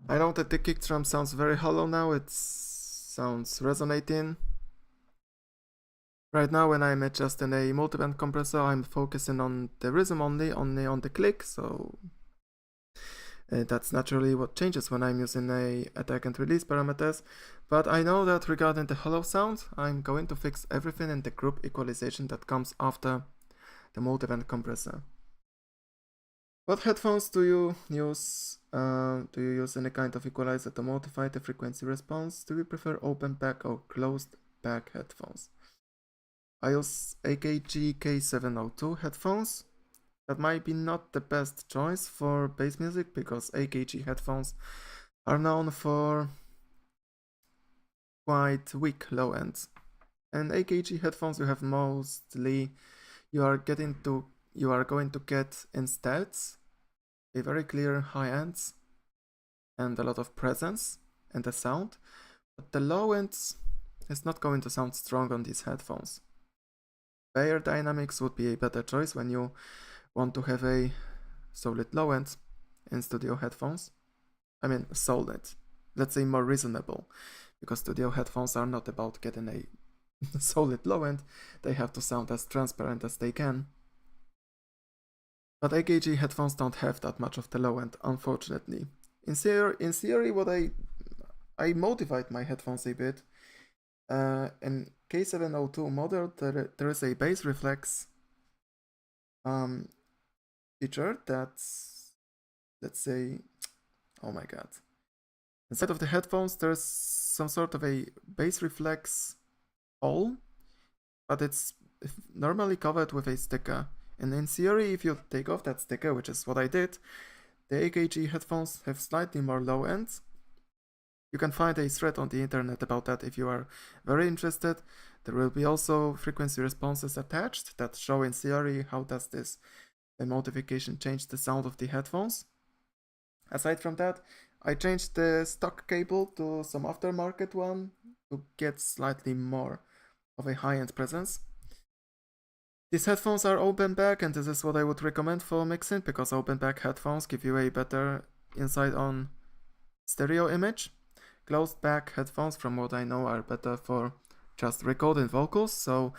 I know that the kick drum sounds very hollow now, it sounds resonating. Right now when I'm adjusting a multiband compressor, I'm focusing on the rhythm only on the click, so that's naturally what changes when I'm using a attack and release parameters. But I know that regarding the hollow sound, I'm going to fix everything in the group equalization that comes after the multiband compressor. What headphones do you use? Do you use any kind of equalizer to modify the frequency response? Do you prefer open back or closed back headphones? I use AKG K702 headphones. That might be not the best choice for bass music because AKG headphones are known for quite weak low ends. And AKG headphones you have mostly, you are going to get instead a very clear high ends and a lot of presence and the sound, but the low ends is not going to sound strong on these headphones. Bayer dynamics would be a better choice when you want to have a solid low end in studio headphones. I mean solid, let's say more reasonable, because studio headphones are not about getting a solid low end, they have to sound as transparent as they can. But AKG headphones don't have that much of the low end, unfortunately. In theory, what I modified my headphones a bit. In K702 model, there is a bass reflex feature that's, let's say, oh my god. Instead of the headphones, there's some sort of a bass reflex hole, but it's normally covered with a sticker. And in theory, if you take off that sticker, which is what I did, the AKG headphones have slightly more low ends. You can find a thread on the internet about that if you are very interested. There will be also frequency responses attached that show in theory how does this modification change the sound of the headphones. Aside from that, I changed the stock cable to some aftermarket one to get slightly more of a high-end presence. These headphones are open back, and this is what I would recommend for mixing, because open back headphones give you a better insight on stereo image. Closed back headphones, from what I know, are better for just recording vocals, so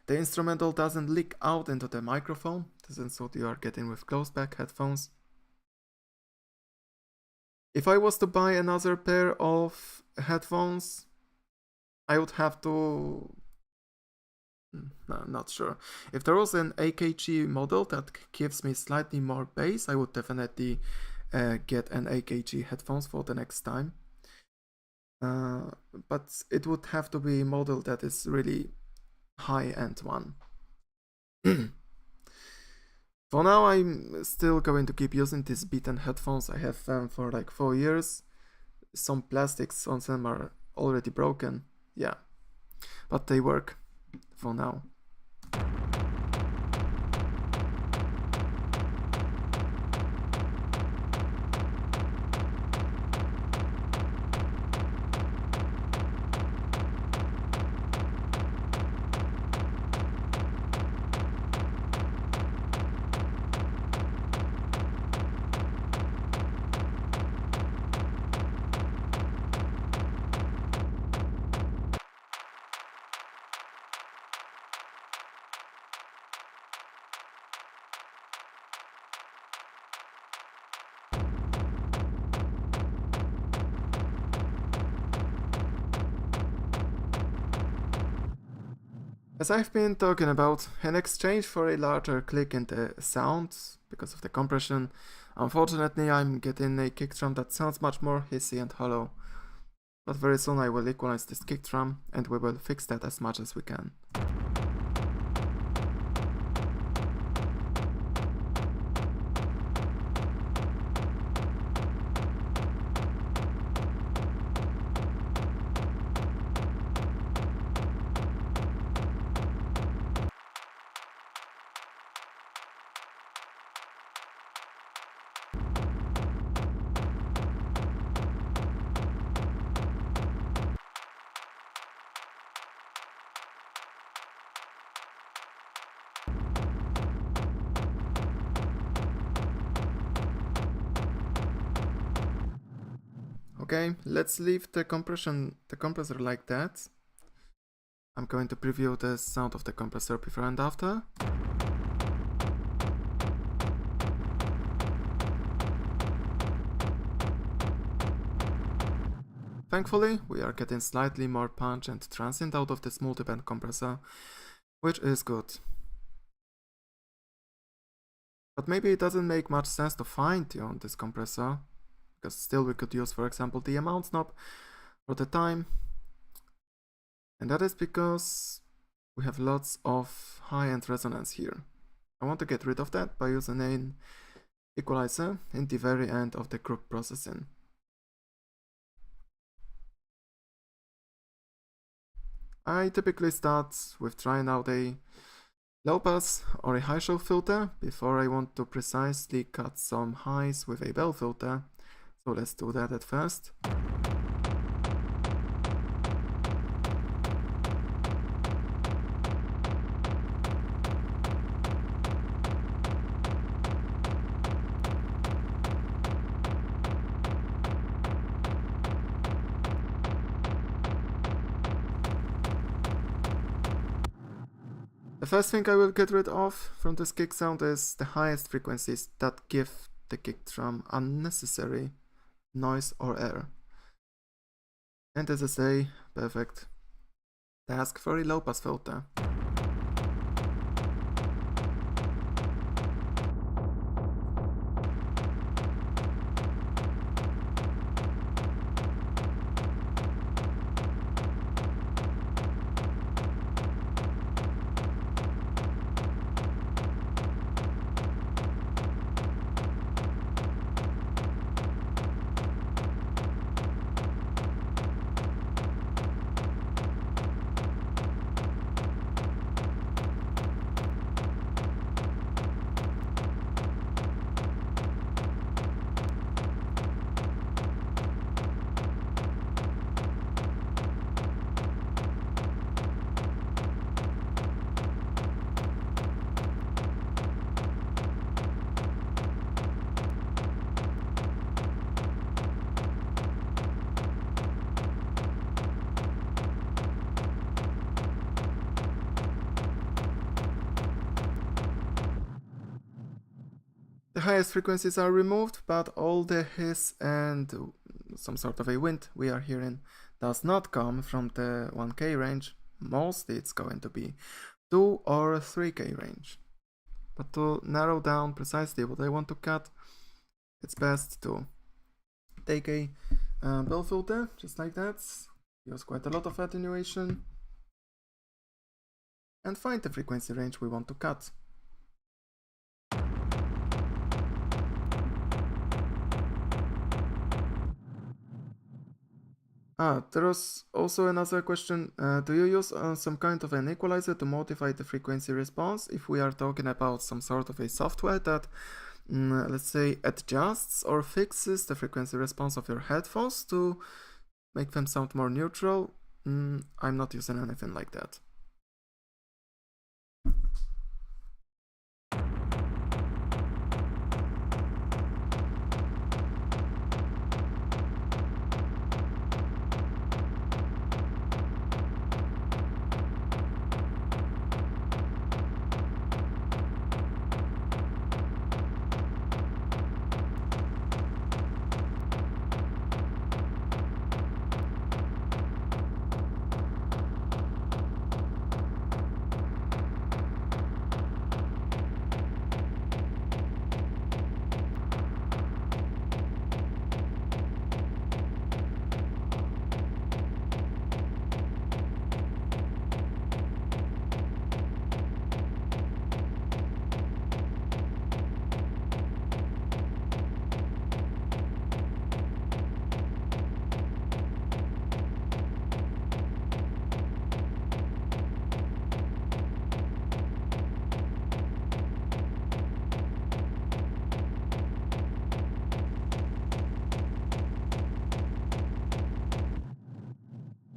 the instrumental doesn't leak out into the microphone. This is what you are getting with closed back headphones. If I was to buy another pair of headphones, I would have to... No, not sure. If there was an AKG model that gives me slightly more bass, I would definitely get an AKG headphones for the next time. but it would have to be a model that is really high-end one. For now, I'm still going to keep using these beaten headphones. I have them for like 4 years. Some plastics on them are already broken, yeah, but they work for now. As I've been talking about, in exchange for a larger click in the sound, because of the compression, unfortunately I'm getting a kick drum that sounds much more hissy and hollow. But very soon I will equalize this kick drum and we will fix that as much as we can. Okay, let's leave the compressor like that. I'm going to preview the sound of the compressor before and after. Thankfully, we are getting slightly more punch and transient out of this multiband compressor, which is good. But maybe it doesn't make much sense to fine-tune this compressor, because still we could use, for example, the amount knob for the time. And that is because we have lots of high-end resonance here. I want to get rid of that by using an equalizer in the very end of the group processing. I typically start with trying out a low pass or a high show filter before I want to precisely cut some highs with a bell filter. So let's do that at first. The first thing I will get rid of from this kick sound is the highest frequencies that give the kick drum unnecessary noise or air. And as I say, perfect task for a low pass filter. The highest frequencies are removed, but all the hiss and some sort of a wind we are hearing does not come from the 1K range. Mostly it's going to be 2 or 3K range. But to narrow down precisely what I want to cut, it's best to take a bell filter, just like that. Use quite a lot of attenuation. And find the frequency range we want to cut. There was also another question. Do you use some kind of an equalizer to modify the frequency response if we are talking about some sort of a software that, let's say, adjusts or fixes the frequency response of your headphones to make them sound more neutral? I'm not using anything like that.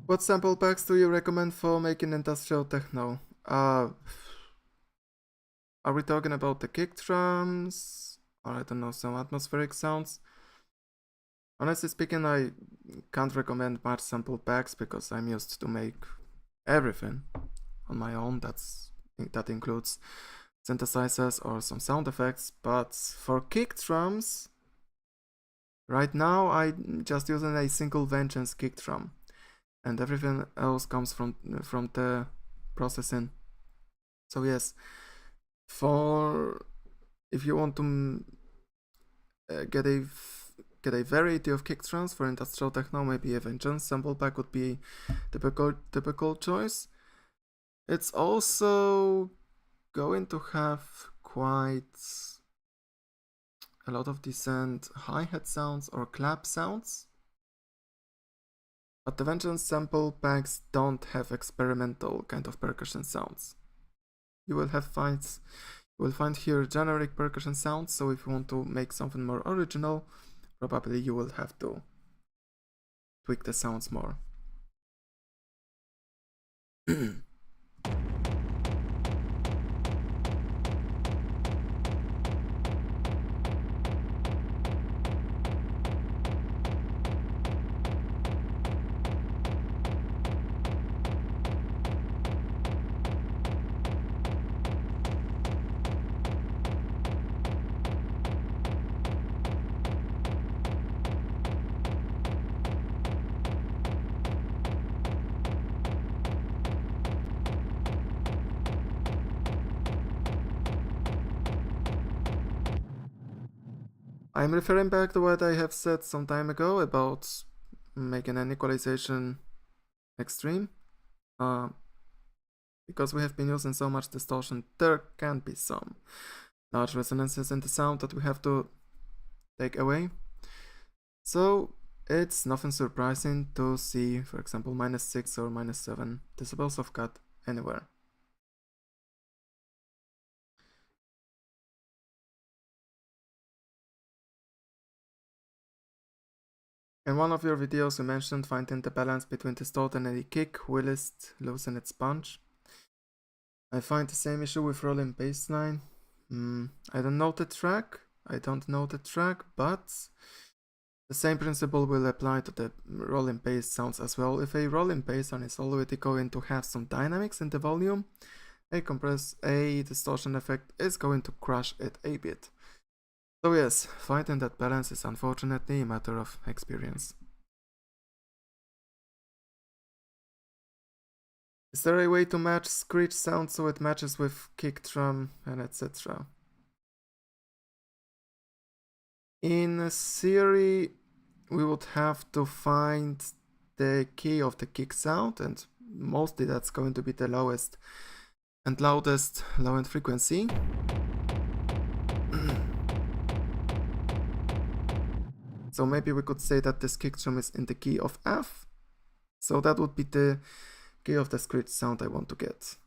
What sample packs do you recommend for making industrial techno? Are we talking about the kick drums? Or I don't know, some atmospheric sounds? Honestly speaking, I can't recommend much sample packs because I'm used to make everything on my own. That includes synthesizers or some sound effects. But for kick drums, right now I'm just using a single Vengeance kick drum. And everything else comes from the processing. So yes, if you want to get a variety of kick drums for industrial techno, maybe a Vengeance sample pack would be typical choice. It's also going to have quite a lot of decent hi-hat sounds or clap sounds. But the Vengeance sample packs don't have experimental kind of percussion sounds. You will find here generic percussion sounds, so if you want to make something more original, probably you will have to tweak the sounds more. I'm referring back to what I have said some time ago about making an equalization extreme. Because we have been using so much distortion, there can be some large resonances in the sound that we have to take away. So it's nothing surprising to see, for example, -6 or -7 decibels of cut anywhere. In one of your videos you mentioned finding the balance between distort and a kick whilst losing its punch. I find the same issue with rolling bassline. I don't know the track, but the same principle will apply to the rolling bass sounds as well. If a rolling bass sound is already going to have some dynamics in the volume, a distortion effect is going to crush it a bit. So yes, finding that balance is unfortunately a matter of experience. Is there a way to match screech sound so it matches with kick drum and etc.? In theory, we would have to find the key of the kick sound, and mostly that's going to be the lowest and loudest low-end frequency. So maybe we could say that this kick drum is in the key of F. So that would be the key of the screech sound I want to get.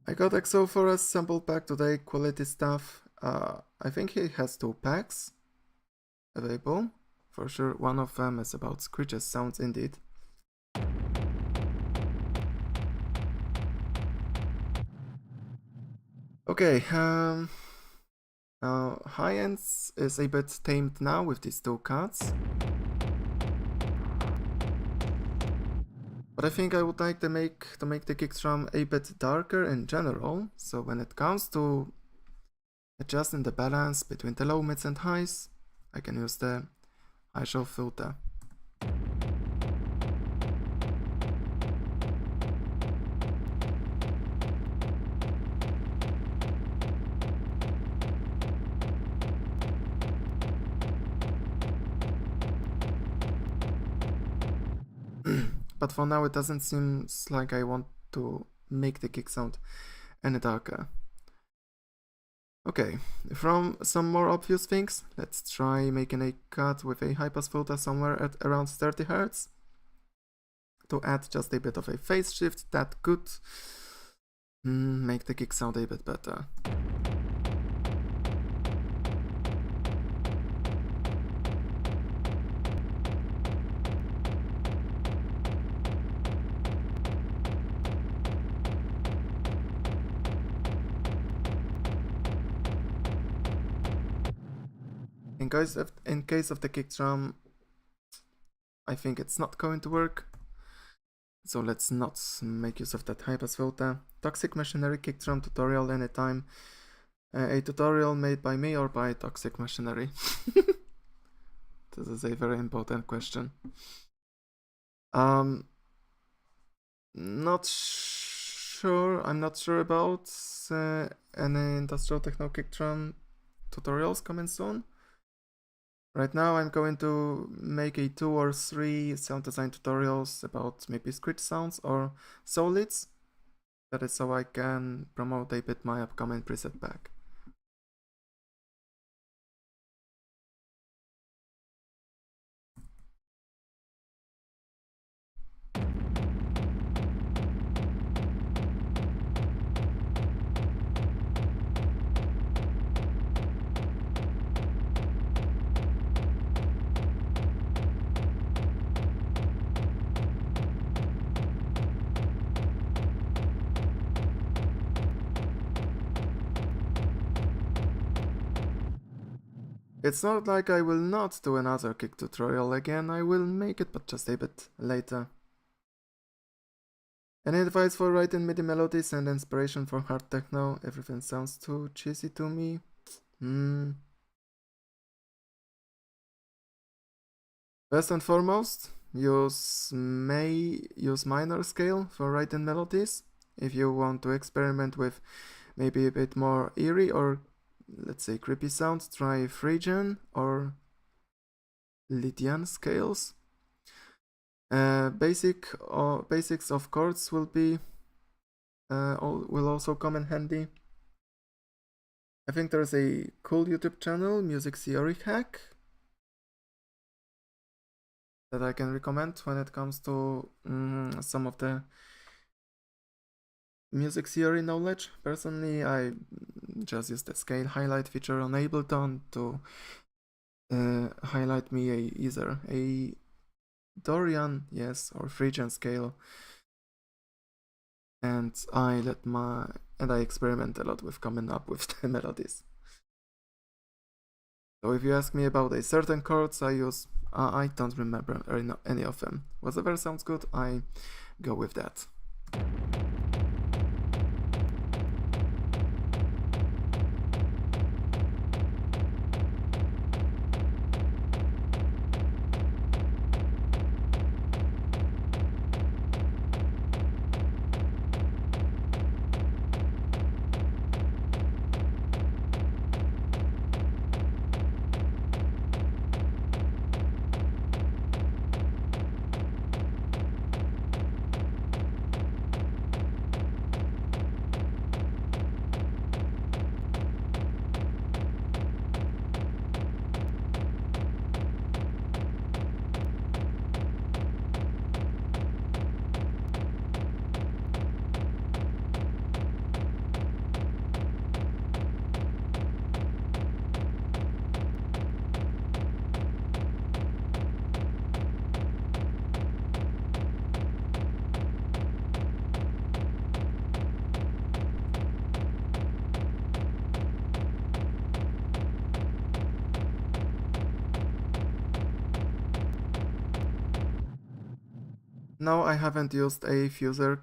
I got EXO for a sample pack today, quality stuff. I think he has 2 packs available. For sure, one of them is about screeches sounds indeed. Okay, high ends is a bit tamed now with these 2 cuts. But I think I would like to make the kick drum a bit darker in general, so when it comes to adjusting the balance between the low, mids and highs, I can use the high shelf filter. But for now it doesn't seem like I want to make the kick sound any darker. Okay, from some more obvious things, let's try making a cut with a high pass filter somewhere at around 30 Hz to add just a bit of a phase shift that could make the kick sound a bit better. In case of the kick drum, I think it's not going to work. So let's not make use of that high pass filter. Toxic Machinery kick drum tutorial anytime. A tutorial made by me or by Toxic Machinery? This is a very important question. Not sure. I'm not sure about any industrial techno kick drum tutorials coming soon. Right now I'm going to make 2 or 3 sound design tutorials about maybe screech sounds or solids. That is so I can promote a bit my upcoming preset pack. It's not like I will not do another kick tutorial again, I will make it, but just a bit later. Any advice for writing MIDI melodies and inspiration for hard techno? Everything sounds too cheesy to me. First and foremost, use minor scale for writing melodies. If you want to experiment with maybe a bit more eerie or let's say creepy sounds, try Phrygian or Lydian scales. Basics of chords will also come in handy. I think there's a cool YouTube channel, Music Theory Hack, that I can recommend when it comes to some of the music theory knowledge. Personally, I just use the scale highlight feature on Ableton to highlight me either a Dorian, yes, or Phrygian scale, and I experiment a lot with coming up with the melodies. So if you ask me about a certain chords I use, I don't remember any of them. Whatever sounds good, I go with that. No, I haven't used a Fuser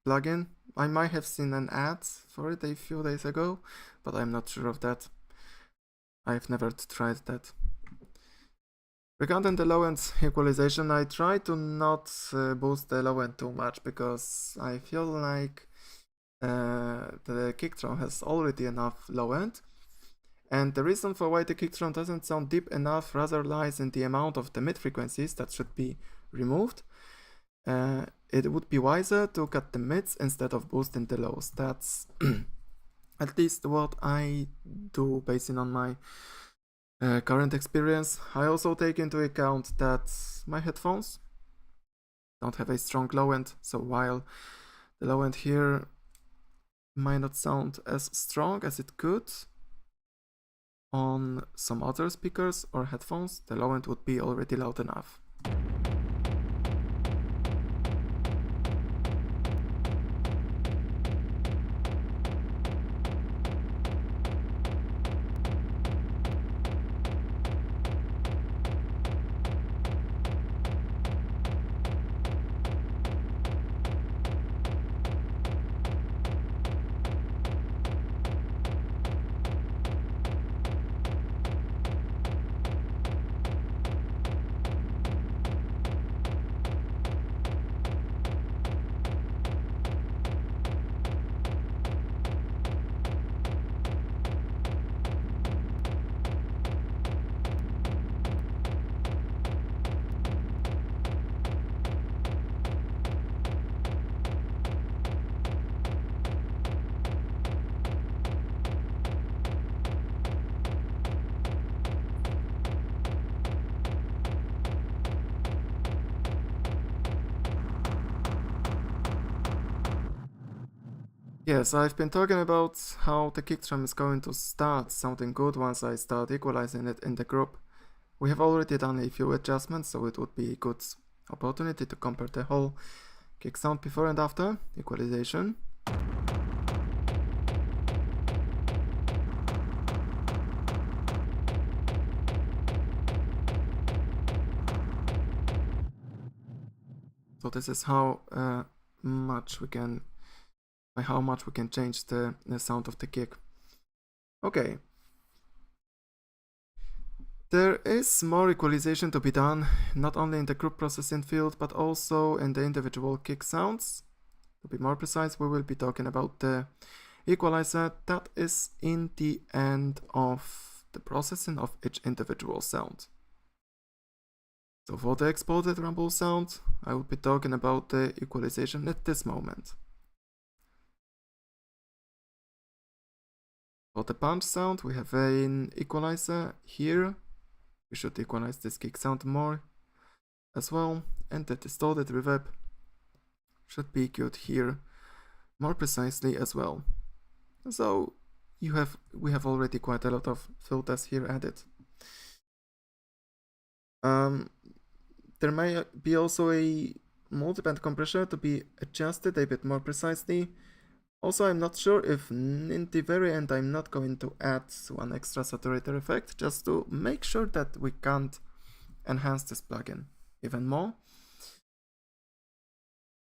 plugin. I might have seen an ad for it a few days ago, but I'm not sure of that. I've never tried that. Regarding the low-end equalization, I try to not boost the low-end too much, because I feel like the kick drum has already enough low-end. And the reason for why the kick drum doesn't sound deep enough rather lies in the amount of the mid-frequencies that should be removed. It would be wiser to cut the mids instead of boosting the lows. That's at least what I do based on my current experience. I also take into account that my headphones don't have a strong low end, so while the low end here might not sound as strong as it could on some other speakers or headphones, the low end would be already loud enough. Yes, I've been talking about how the kick drum is going to start sounding good once I start equalizing it in the group. We have already done a few adjustments, so it would be a good opportunity to compare the whole kick sound before and after equalization. So this is how much we can change the sound of the kick. Okay. There is more equalization to be done, not only in the group processing field, but also in the individual kick sounds. To be more precise, we will be talking about the equalizer that is in the end of the processing of each individual sound. So for the exported rumble sound, I will be talking about the equalization at this moment. For the punch sound, we have an equalizer here. We should equalize this kick sound more as well, and the distorted reverb should be EQ'd here more precisely as well. So we have already quite a lot of filters here added. There may be also a multiband compressor to be adjusted a bit more precisely. Also, I'm not sure if in the very end I'm not going to add one extra saturator effect, just to make sure that we can't enhance this plugin even more.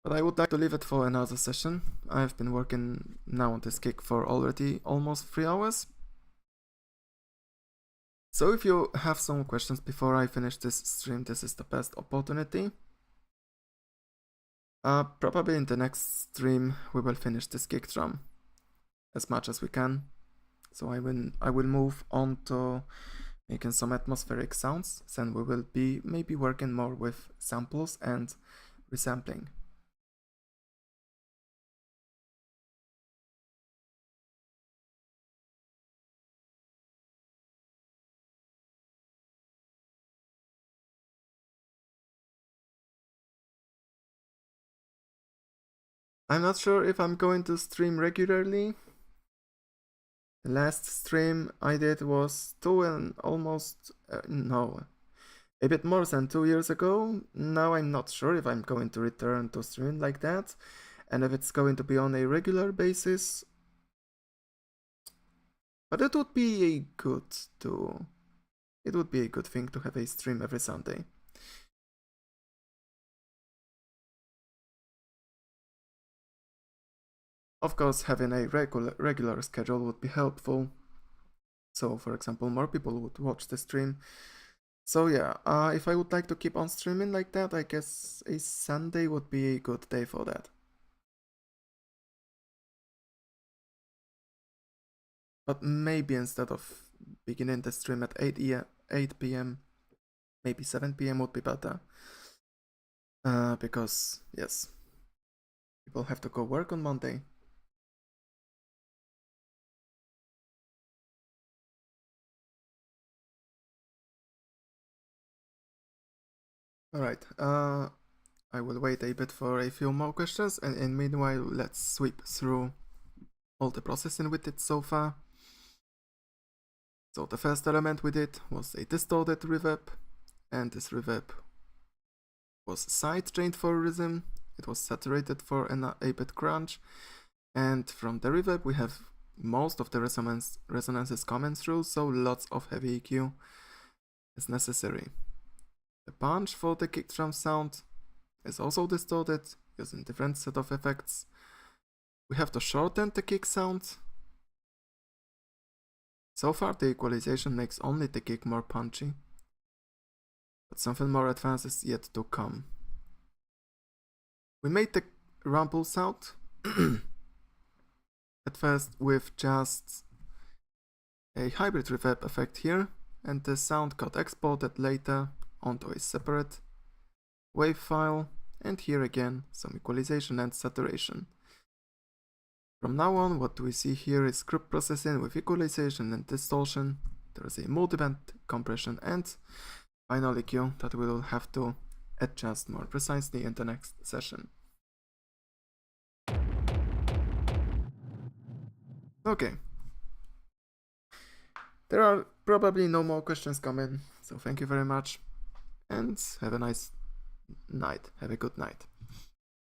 But I would like to leave it for another session. I've been working now on this kick for already almost 3 hours. So if you have some questions before I finish this stream, this is the best opportunity. Probably in the next stream we will finish this kick drum as much as we can. So I will move on to making some atmospheric sounds. Then we will be maybe working more with samples and resampling. I'm not sure if I'm going to stream regularly. The last stream I did was a bit more than 2 years ago. Now I'm not sure if I'm going to return to stream like that, and if it's going to be on a regular basis. But it would be a good thing to have a stream every Sunday. Of course, having a regular schedule would be helpful. So, for example, more people would watch the stream. So yeah, if I would like to keep on streaming like that, I guess a Sunday would be a good day for that. But maybe instead of beginning the stream at 8 p.m, maybe 7 p.m. would be better. Because, yes, people have to go work on Monday. Alright, I will wait a bit for a few more questions, and in meanwhile, let's sweep through all the processing we did so far. So the first element we did was a distorted reverb, and this reverb was sidechained for rhythm. It was saturated for a bit crunch, and from the reverb we have most of the resonances coming through, so lots of heavy EQ is necessary. The punch for the kick drum sound is also distorted using different set of effects. We have to shorten the kick sound. So far the equalization makes only the kick more punchy, but something more advanced is yet to come. We made the rumble sound at first with just a hybrid reverb effect here, and the sound got exported later onto a separate wave file, and here again some equalization and saturation. From now on, what we see here is group processing with equalization and distortion. There is a multiband compression and final EQ that we will have to adjust more precisely in the next session. Okay. There are probably no more questions coming, so thank you very much and have a nice night. Have a good night.